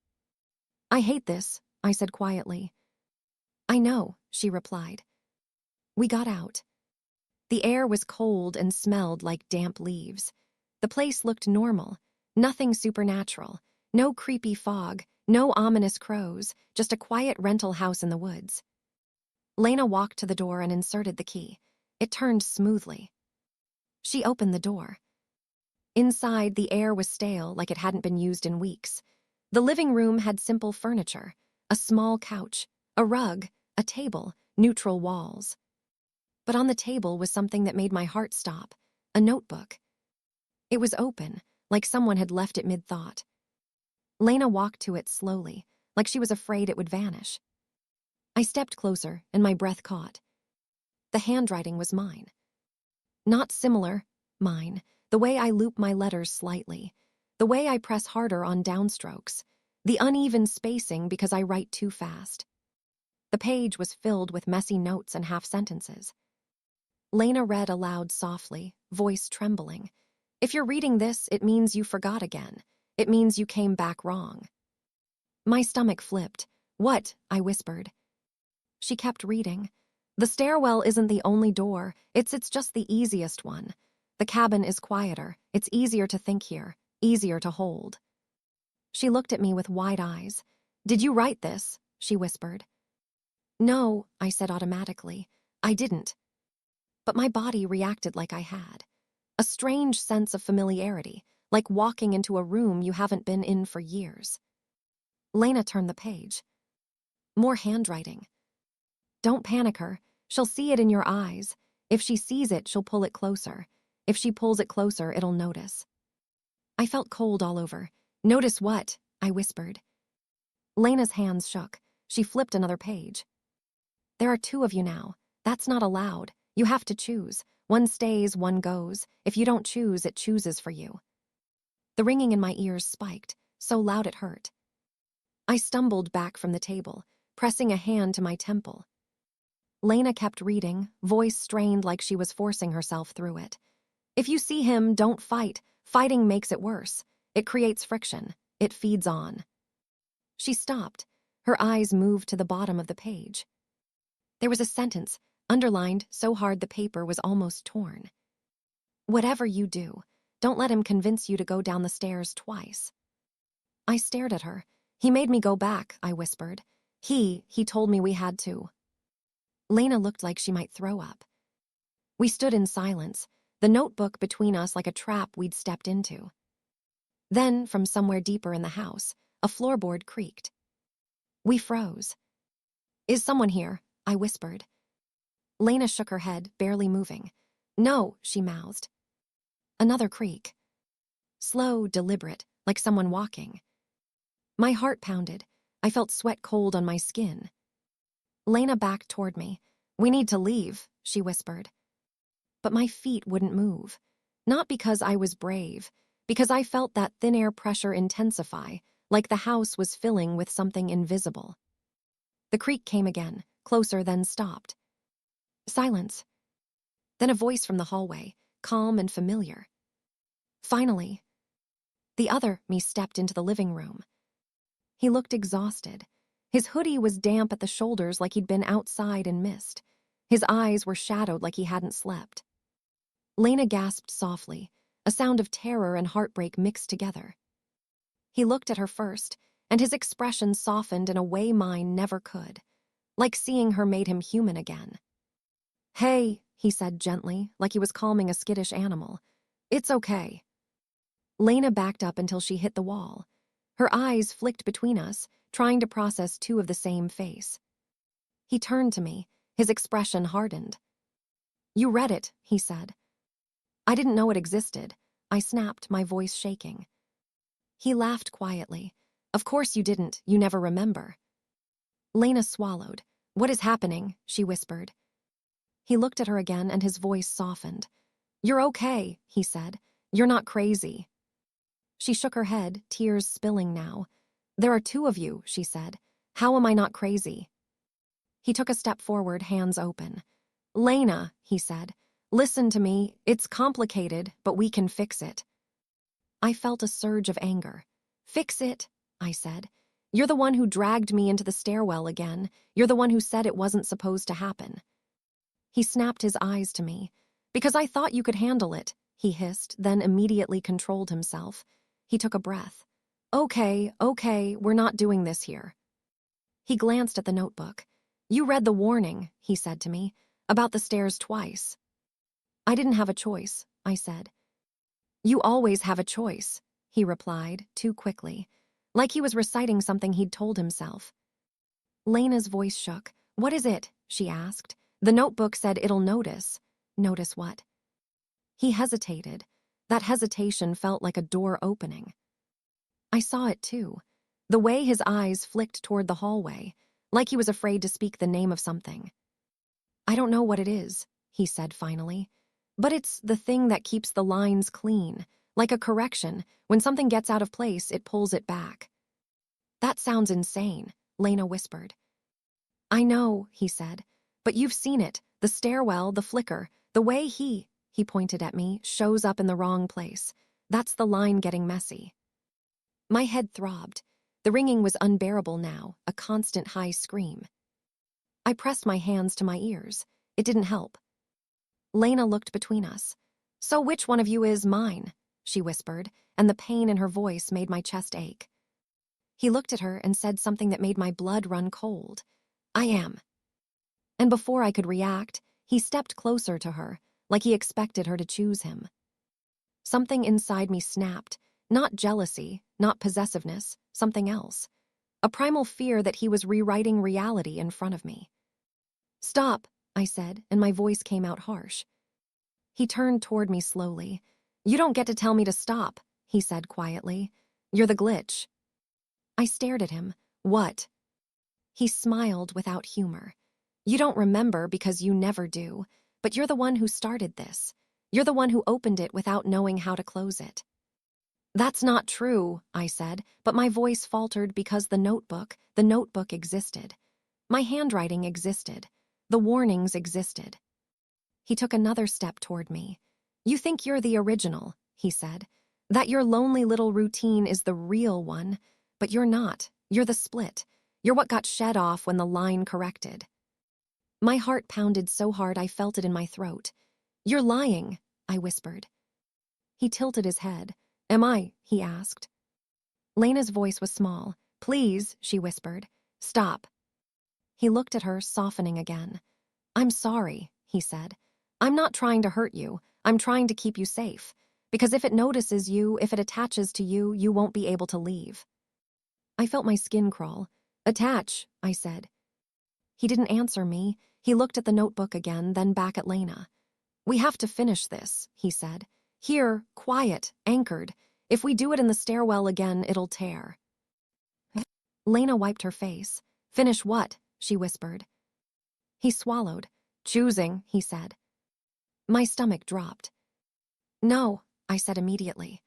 "I hate this," I said quietly. "I know," she replied. We got out. The air was cold and smelled like damp leaves. The place looked normal, nothing supernatural, no creepy fog, no ominous crows, just a quiet rental house in the woods. Lena walked to the door and inserted the key. It turned smoothly. She opened the door. Inside, the air was stale, like it hadn't been used in weeks. The living room had simple furniture, a small couch, a rug, a table, neutral walls. But on the table was something that made my heart stop, a notebook. It was open, like someone had left it mid-thought. Lena walked to it slowly, like she was afraid it would vanish. I stepped closer, and my breath caught. The handwriting was mine. Not similar, mine, the way I loop my letters slightly, the way I press harder on downstrokes, the uneven spacing because I write too fast. The page was filled with messy notes and half-sentences. Lena read aloud softly, voice trembling. "If you're reading this, it means you forgot again. It means you came back wrong." My stomach flipped. "What?" I whispered. She kept reading. "The stairwell isn't the only door. It's just the easiest one. The cabin is quieter. It's easier to think here, easier to hold." She looked at me with wide eyes. "Did you write this?" she whispered. "No," I said automatically. "I didn't." But my body reacted like I had. A strange sense of familiarity, like walking into a room you haven't been in for years. Lena turned the page. More handwriting. "Don't panic her. She'll see it in your eyes. If she sees it, she'll pull it closer. If she pulls it closer, it'll notice." I felt cold all over. "Notice what?" I whispered. Lena's hands shook. She flipped another page. "There are two of you now. That's not allowed. You have to choose. One stays, one goes. If you don't choose, it chooses for you." The ringing in my ears spiked, so loud it hurt. I stumbled back from the table, pressing a hand to my temple. Lena kept reading, voice strained like she was forcing herself through it. "If you see him, don't fight. Fighting makes it worse. It creates friction. It feeds on." She stopped. Her eyes moved to the bottom of the page. There was a sentence, underlined so hard the paper was almost torn. "Whatever you do, don't let him convince you to go down the stairs twice." I stared at her. "He made me go back," I whispered. He told me we had to." Lena looked like she might throw up. We stood in silence, the notebook between us like a trap we'd stepped into. Then, from somewhere deeper in the house, a floorboard creaked. We froze. "Is someone here?" I whispered. Lena shook her head, barely moving. "No," she mouthed. Another creak. Slow, deliberate, like someone walking. My heart pounded. I felt sweat cold on my skin. Lena backed toward me. "We need to leave," she whispered. But my feet wouldn't move. Not because I was brave, because I felt that thin air pressure intensify, like the house was filling with something invisible. The creak came again, closer, then stopped. Silence. Then a voice from the hallway, calm and familiar. Finally. The other me stepped into the living room. He looked exhausted. His hoodie was damp at the shoulders like he'd been outside and missed. His eyes were shadowed like he hadn't slept. Lena gasped softly, a sound of terror and heartbreak mixed together. He looked at her first, and his expression softened in a way mine never could, like seeing her made him human again. "Hey," he said gently, like he was calming a skittish animal. "It's okay." Lena backed up until she hit the wall. Her eyes flicked between us, trying to process two of the same face. He turned to me, his expression hardened. "You read it," he said. "I didn't know it existed," I snapped, my voice shaking. He laughed quietly. "Of course you didn't, you never remember." Lena swallowed. "What is happening?" she whispered. He looked at her again and his voice softened. "You're okay," he said. "You're not crazy." She shook her head, tears spilling now. "There are two of you," she said. "How am I not crazy?" He took a step forward, hands open. "Lena," he said, "listen to me. It's complicated, but we can fix it." I felt a surge of anger. "Fix it," I said. "You're the one who dragged me into the stairwell again. You're the one who said it wasn't supposed to happen." He snapped his eyes to me. "Because I thought you could handle it," he hissed, then immediately controlled himself. He took a breath. Okay, we're not doing this here." He glanced at the notebook. "You read the warning," he said to me, "about the stairs twice." "I didn't have a choice," I said. "You always have a choice," he replied, too quickly, like he was reciting something he'd told himself. Lena's voice shook. "What is it?" she asked. "The notebook said it'll notice." "Notice what?" He hesitated. That hesitation felt like a door opening. I saw it too. The way his eyes flicked toward the hallway, like he was afraid to speak the name of something. "I don't know what it is," he said finally. "But it's the thing that keeps the lines clean, like a correction. When something gets out of place, it pulls it back." "That sounds insane," Lena whispered. "I know," he said. "But you've seen it. The stairwell, the flicker, the way he pointed at me, shows up in the wrong place. That's the line getting messy." My head throbbed. The ringing was unbearable now, a constant high scream. I pressed my hands to my ears. It didn't help. Lena looked between us. "So which one of you is mine?" she whispered, and the pain in her voice made my chest ache. He looked at her and said something that made my blood run cold. "I am." And before I could react, he stepped closer to her, like he expected her to choose him. Something inside me snapped, not jealousy, not possessiveness, something else. A primal fear that he was rewriting reality in front of me. "Stop," I said, and my voice came out harsh. He turned toward me slowly. "You don't get to tell me to stop," he said quietly. "You're the glitch." I stared at him. "What?" He smiled without humor. "You don't remember because you never do, but you're the one who started this. You're the one who opened it without knowing how to close it." "That's not true," I said, but my voice faltered because the notebook existed. My handwriting existed. The warnings existed. He took another step toward me. "You think you're the original," he said. "That your lonely little routine is the real one, but you're not. You're the split. You're what got shed off when the line corrected." My heart pounded so hard I felt it in my throat. "You're lying," I whispered. He tilted his head. "Am I?" he asked. Lena's voice was small. "Please," she whispered. "Stop." He looked at her, softening again. I'm sorry, he said. I'm not trying to hurt you. I'm trying to keep you safe. Because if it notices you, if it attaches to you, you won't be able to leave. I felt my skin crawl. Attach, I said. He didn't answer me. He looked at the notebook again, then back at Lena. We have to finish this, he said. Here, quiet, anchored. If we do it in the stairwell again, it'll tear. Lena wiped her face. Finish what? She whispered. He swallowed. Choosing, he said. My stomach dropped. No, I said immediately.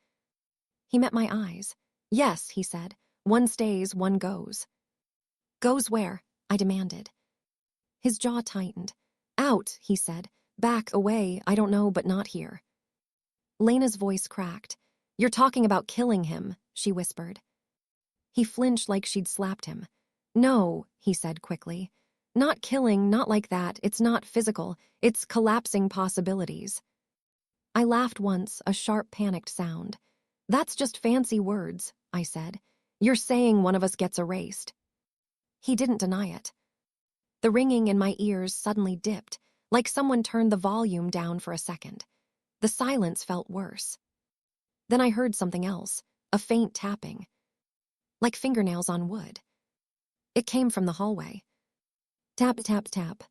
He met my eyes. Yes, he said. One stays, one goes. Goes where? I demanded. His jaw tightened. Out, he said. Back, away, I don't know, but not here. Lena's voice cracked. You're talking about killing him, she whispered. He flinched like she'd slapped him. No, he said quickly. Not killing, not like that. It's not physical. It's collapsing possibilities. I laughed once, a sharp, panicked sound. That's just fancy words, I said. You're saying one of us gets erased. He didn't deny it. The ringing in my ears suddenly dipped, like someone turned the volume down for a second. The silence felt worse. Then I heard something else, a faint tapping, like fingernails on wood. It came from the hallway. Tap, tap, tap.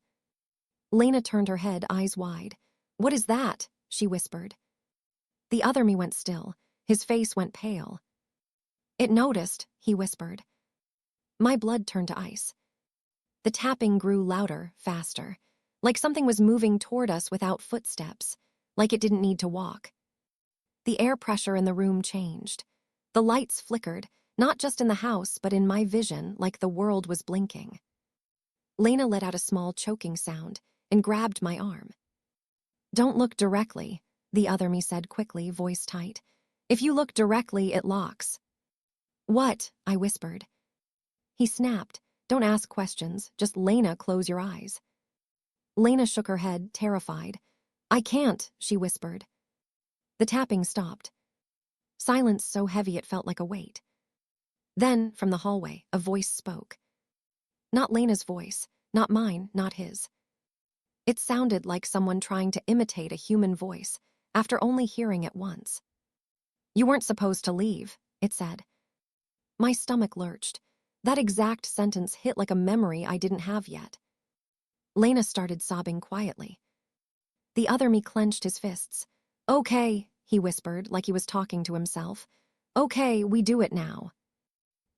Lena turned her head, eyes wide. What is that? She whispered. The other me went still. His face went pale. It noticed, he whispered. My blood turned to ice. The tapping grew louder, faster, like something was moving toward us without footsteps, like it didn't need to walk. The air pressure in the room changed. The lights flickered, not just in the house, but in my vision, like the world was blinking. Lena let out a small choking sound and grabbed my arm. Don't look directly, the other me said quickly, voice tight. If you look directly, it locks. What? I whispered. He snapped. Don't ask questions, just Lena, close your eyes. Lena shook her head, terrified. I can't, she whispered. The tapping stopped. Silence so heavy it felt like a weight. Then, from the hallway, a voice spoke. Not Lena's voice, not mine, not his. It sounded like someone trying to imitate a human voice, after only hearing it once. You weren't supposed to leave, it said. My stomach lurched. That exact sentence hit like a memory I didn't have yet. Lena started sobbing quietly. The other me clenched his fists. Okay, he whispered, like he was talking to himself. Okay, we do it now.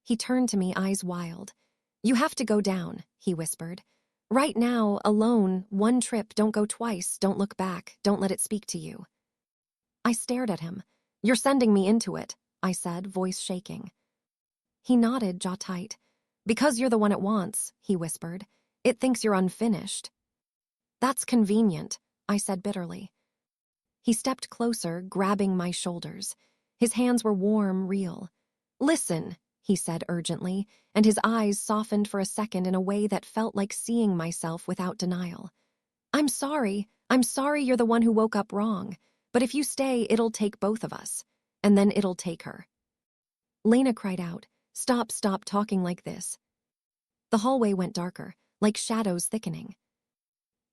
He turned to me, eyes wild. You have to go down, he whispered. Right now, alone, one trip, don't go twice, don't look back, don't let it speak to you. I stared at him. You're sending me into it, I said, voice shaking. He nodded, jaw tight. Because you're the one it wants, he whispered. It thinks you're unfinished. That's convenient, I said bitterly. He stepped closer, grabbing my shoulders. His hands were warm, real. Listen, he said urgently, and his eyes softened for a second in a way that felt like seeing myself without denial. I'm sorry you're the one who woke up wrong, but if you stay, it'll take both of us, and then it'll take her. Lena cried out, stop talking like this. The hallway went darker, like shadows thickening.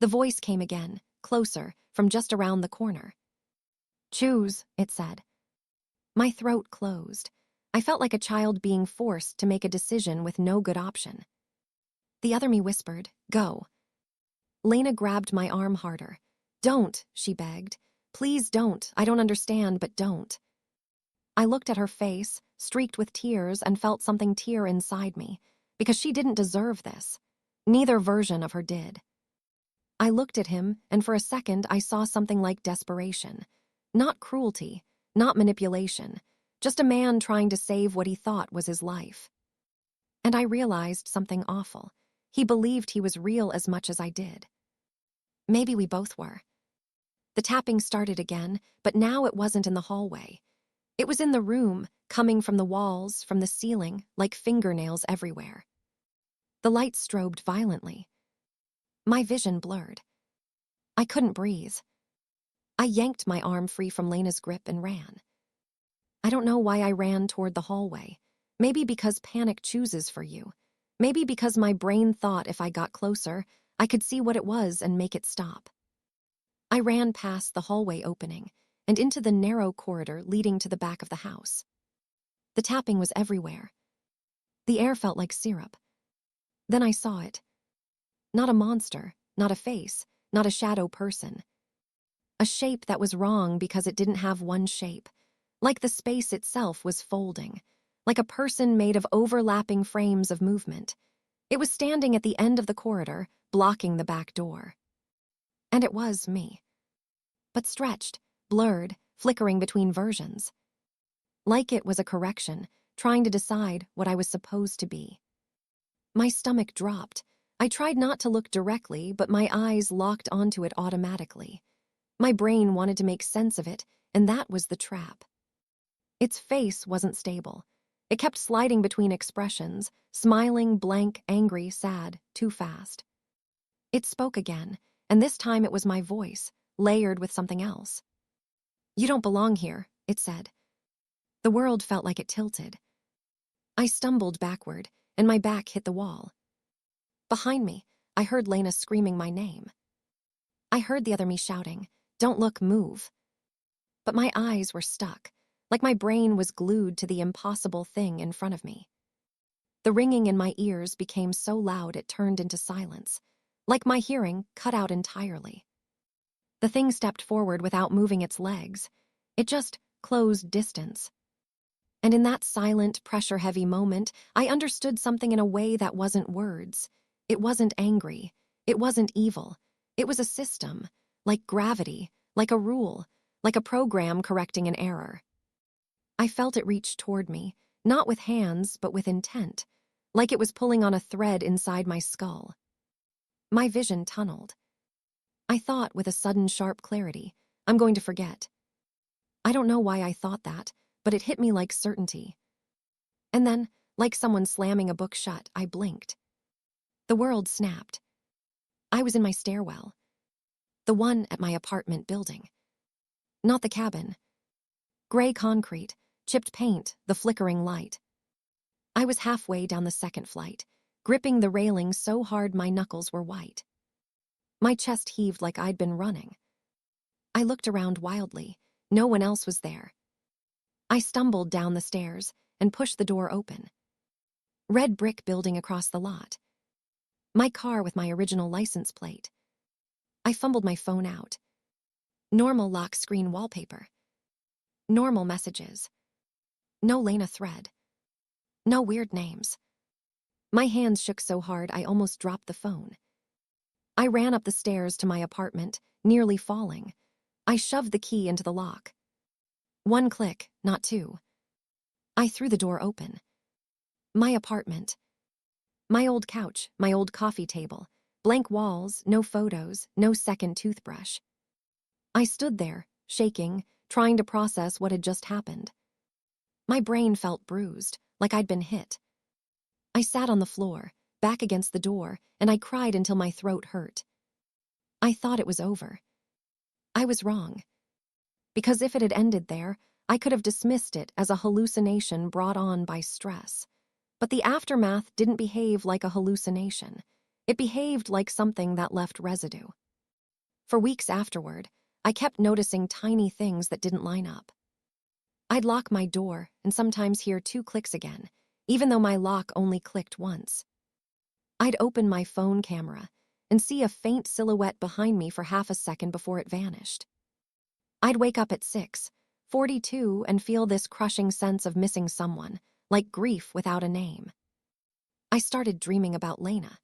The voice came again, closer, from just around the corner. Choose, it said. My throat closed. I felt like a child being forced to make a decision with no good option. The other me whispered, go. Lena grabbed my arm harder. Don't, she begged. Please don't, I don't understand, but don't. I looked at her face, streaked with tears, and felt something tear inside me, because she didn't deserve this. Neither version of her did. I looked at him, and for a second I saw something like desperation. Not cruelty, not manipulation, just a man trying to save what he thought was his life. And I realized something awful. He believed he was real as much as I did. Maybe we both were. The tapping started again, but now it wasn't in the hallway. It was in the room, coming from the walls, from the ceiling, like fingernails everywhere. The lights strobed violently. My vision blurred. I couldn't breathe. I yanked my arm free from Lena's grip and ran. I don't know why I ran toward the hallway. Maybe because panic chooses for you. Maybe because my brain thought if I got closer, I could see what it was and make it stop. I ran past the hallway opening and into the narrow corridor leading to the back of the house. The tapping was everywhere. The air felt like syrup. Then I saw it. Not a monster, not a face, not a shadow person. A shape that was wrong because it didn't have one shape. Like the space itself was folding. Like a person made of overlapping frames of movement. It was standing at the end of the corridor, blocking the back door. And it was me. But stretched, blurred, flickering between versions. Like it was a correction, trying to decide what I was supposed to be. My stomach dropped. I tried not to look directly, but my eyes locked onto it automatically. My brain wanted to make sense of it, and that was the trap. Its face wasn't stable. It kept sliding between expressions, smiling, blank, angry, sad, too fast. It spoke again, and this time it was my voice, layered with something else. "You don't belong here," it said. The world felt like it tilted. I stumbled backward, and my back hit the wall. Behind me, I heard Lena screaming my name. I heard the other me shouting, "Don't look, move." But my eyes were stuck, like my brain was glued to the impossible thing in front of me. The ringing in my ears became so loud it turned into silence, like my hearing cut out entirely. The thing stepped forward without moving its legs. It just closed distance. And in that silent, pressure-heavy moment, I understood something in a way that wasn't words. It wasn't angry. It wasn't evil. It was a system, like gravity, like a rule, like a program correcting an error. I felt it reach toward me, not with hands, but with intent, like it was pulling on a thread inside my skull. My vision tunneled. I thought with a sudden sharp clarity, I'm going to forget. I don't know why I thought that, but it hit me like certainty. And then, like someone slamming a book shut, I blinked. The world snapped. I was in my stairwell. The one at my apartment building. Not the cabin. Gray concrete, chipped paint, the flickering light. I was halfway down the second flight, gripping the railing so hard my knuckles were white. My chest heaved like I'd been running. I looked around wildly. No one else was there. I stumbled down the stairs and pushed the door open. Red brick building across the lot. My car with my original license plate. I fumbled my phone out. Normal lock screen wallpaper. Normal messages. No Lena thread. No weird names. My hands shook so hard I almost dropped the phone. I ran up the stairs to my apartment, nearly falling. I shoved the key into the lock. One click, not two. I threw the door open. My apartment. My old couch, my old coffee table, blank walls, no photos, no second toothbrush. I stood there, shaking, trying to process what had just happened. My brain felt bruised, like I'd been hit. I sat on the floor, back against the door, and I cried until my throat hurt. I thought it was over. I was wrong. Because if it had ended there, I could have dismissed it as a hallucination brought on by stress. But the aftermath didn't behave like a hallucination. It behaved like something that left residue. For weeks afterward, I kept noticing tiny things that didn't line up. I'd lock my door and sometimes hear 2 clicks again, even though my lock only clicked once. I'd open my phone camera and see a faint silhouette behind me for half a second before it vanished. I'd wake up at 6:42 and feel this crushing sense of missing someone, like grief without a name. I started dreaming about Lena.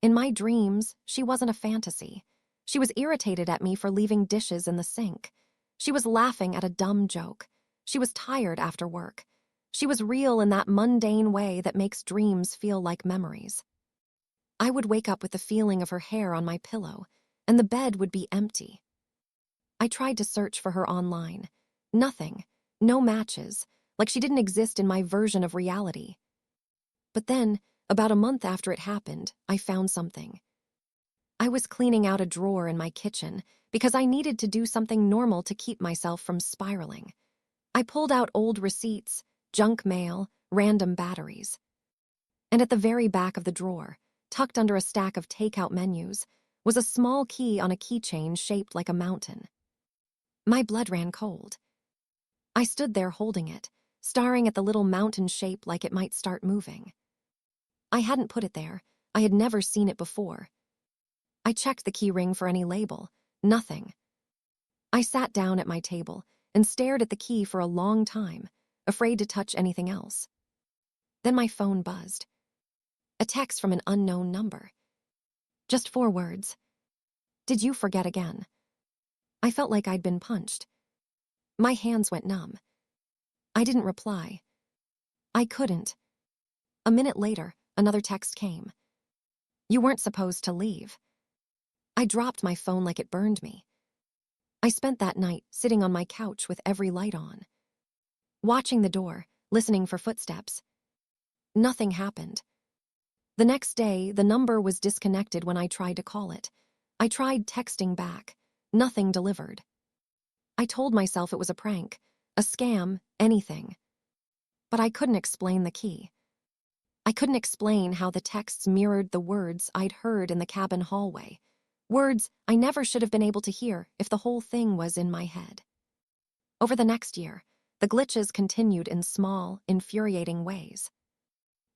In my dreams, she wasn't a fantasy. She was irritated at me for leaving dishes in the sink. She was laughing at a dumb joke. She was tired after work. She was real in that mundane way that makes dreams feel like memories. I would wake up with the feeling of her hair on my pillow, and the bed would be empty. I tried to search for her online. Nothing. No matches. Like she didn't exist in my version of reality. But then, about a month after it happened, I found something. I was cleaning out a drawer in my kitchen because I needed to do something normal to keep myself from spiraling. I pulled out old receipts, junk mail, random batteries. And at the very back of the drawer, Tucked under a stack of takeout menus was a small key on a keychain shaped like a mountain. My blood ran cold. I stood there holding it, staring at the little mountain shape like it might start moving. I hadn't put it there. I had never seen it before. I checked the key ring for any label. Nothing. I sat down at my table and stared at the key for a long time, afraid to touch anything else. Then my phone buzzed. A text from an unknown number. Just 4 words. Did you forget again? I felt like I'd been punched. My hands went numb. I didn't reply. I couldn't. A minute later, another text came. You weren't supposed to leave. I dropped my phone like it burned me. I spent that night sitting on my couch with every light on, watching the door, listening for footsteps. Nothing happened. The next day, the number was disconnected when I tried to call it. I tried texting back. Nothing delivered. I told myself it was a prank, a scam, anything. But I couldn't explain the key. I couldn't explain how the texts mirrored the words I'd heard in the cabin hallway. Words I never should have been able to hear if the whole thing was in my head. Over the next year, the glitches continued in small, infuriating ways.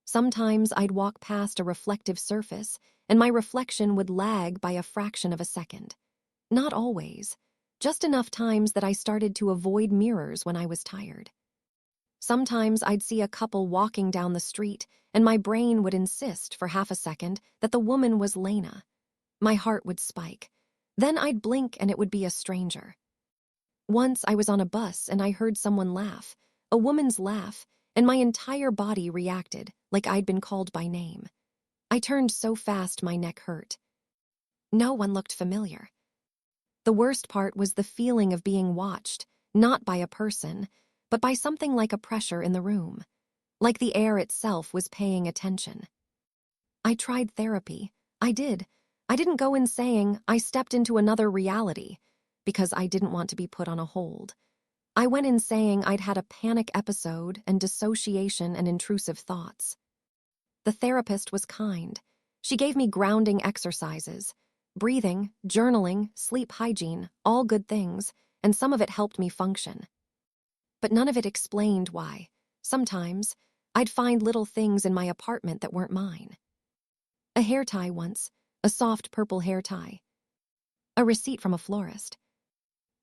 Sometimes I'd walk past a reflective surface, and my reflection would lag by a fraction of a second. Not always, just enough times that I started to avoid mirrors when I was tired. Sometimes I'd see a couple walking down the street, and my brain would insist for half a second that the woman was Lena. My heart would spike. Then I'd blink and it would be a stranger. Once I was on a bus and I heard someone laugh, a woman's laugh, and my entire body reacted like I'd been called by name. I turned so fast my neck hurt. No one looked familiar. The worst part was the feeling of being watched, not by a person, but by something like a pressure in the room, like the air itself was paying attention. I tried therapy. I did. I didn't go in saying I stepped into another reality because I didn't want to be put on a hold. I went in saying I'd had a panic episode and dissociation and intrusive thoughts. The therapist was kind. She gave me grounding exercises, breathing, journaling, sleep hygiene, all good things, and some of it helped me function. But none of it explained why. Sometimes, I'd find little things in my apartment that weren't mine. A hair tie once, a soft purple hair tie. A receipt from a florist.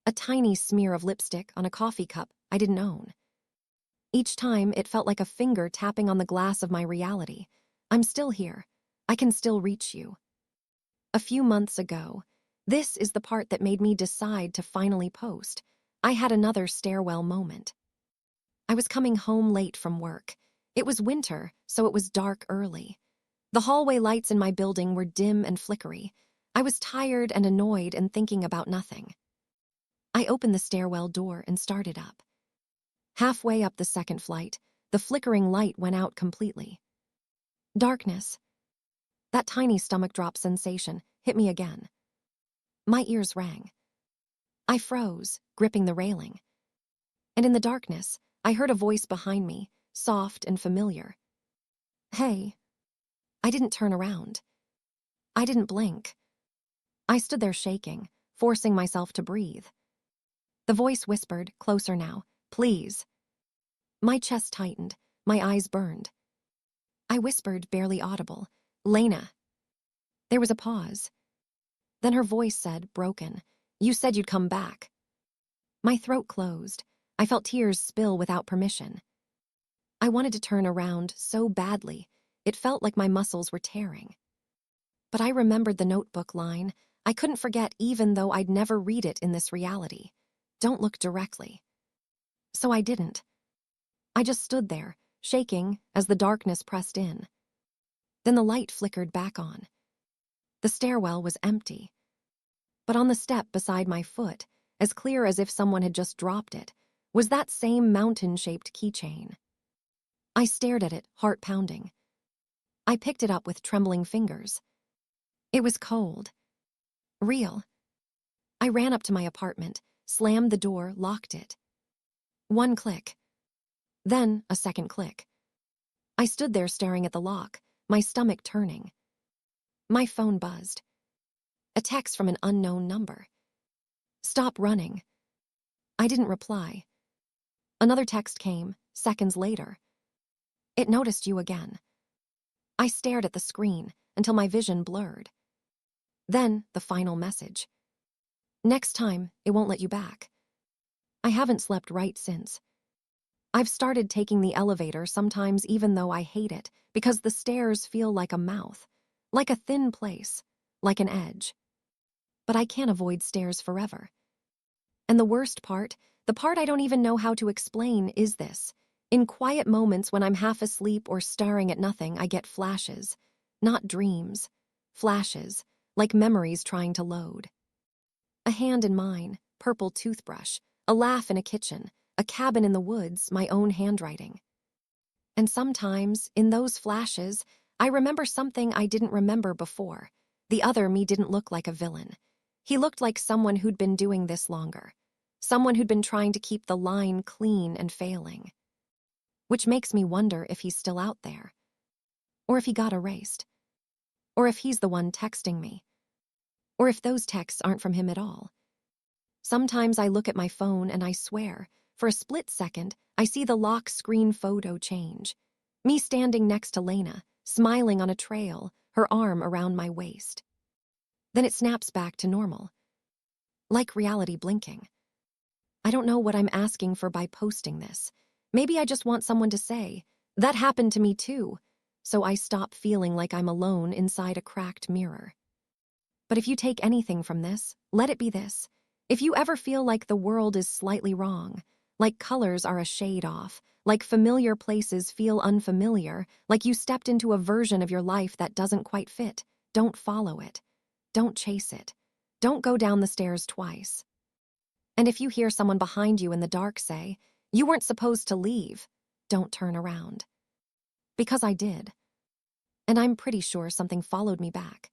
A tiny smear of lipstick on a coffee cup I didn't own. Each time, it felt like a finger tapping on the glass of my reality. I'm still here. I can still reach you. A few months ago, this is the part that made me decide to finally post. I had another stairwell moment. I was coming home late from work. It was winter, so it was dark early. The hallway lights in my building were dim and flickery. I was tired and annoyed and thinking about nothing. I opened the stairwell door and started up. Halfway up the second flight, the flickering light went out completely. Darkness. That tiny stomach drop sensation hit me again. My ears rang. I froze, gripping the railing. And in the darkness, I heard a voice behind me, soft and familiar. Hey. I didn't turn around. I didn't blink. I stood there shaking, forcing myself to breathe. The voice whispered, closer now, please. My chest tightened, my eyes burned. I whispered, barely audible, Lena. There was a pause. Then her voice said, broken, you said you'd come back. My throat closed. I felt tears spill without permission. I wanted to turn around so badly, it felt like my muscles were tearing. But I remembered the notebook line. I couldn't forget even though I'd never read it in this reality. Don't look directly. So I didn't. I just stood there, shaking as the darkness pressed in. Then the light flickered back on. The stairwell was empty. But on the step beside my foot, as clear as if someone had just dropped it, was that same mountain-shaped keychain. I stared at it, heart pounding. I picked it up with trembling fingers. It was cold. Real. I ran up to my apartment, slammed the door, locked it. One click. Then a second click. I stood there staring at the lock, my stomach turning. My phone buzzed. A text from an unknown number. Stop running. I didn't reply. Another text came, seconds later. It noticed you again. I stared at the screen until my vision blurred. Then, the final message. Next time, it won't let you back. I haven't slept right since. I've started taking the elevator sometimes even though I hate it because the stairs feel like a mouth, like a thin place, like an edge. But I can't avoid stairs forever. And the worst part, the part I don't even know how to explain, is this. In quiet moments when I'm half asleep or staring at nothing, I get flashes. Not dreams. Flashes, like memories trying to load. A hand in mine, purple toothbrush, a laugh in a kitchen, a cabin in the woods, my own handwriting. And sometimes, in those flashes, I remember something I didn't remember before. The other me didn't look like a villain. He looked like someone who'd been doing this longer. Someone who'd been trying to keep the line clean and failing. Which makes me wonder if he's still out there. Or if he got erased. Or if he's the one texting me. Or if those texts aren't from him at all. Sometimes I look at my phone and I swear, for a split second, I see the lock screen photo change. Me standing next to Lena, smiling on a trail, her arm around my waist. Then it snaps back to normal. Like reality blinking. I don't know what I'm asking for by posting this. Maybe I just want someone to say, that happened to me too, so I stop feeling like I'm alone inside a cracked mirror. But if you take anything from this, let it be this. If you ever feel like the world is slightly wrong, like colors are a shade off, like familiar places feel unfamiliar, like you stepped into a version of your life that doesn't quite fit, don't follow it. Don't chase it. Don't go down the stairs twice. And if you hear someone behind you in the dark say, you weren't supposed to leave, don't turn around. Because I did. And I'm pretty sure something followed me back.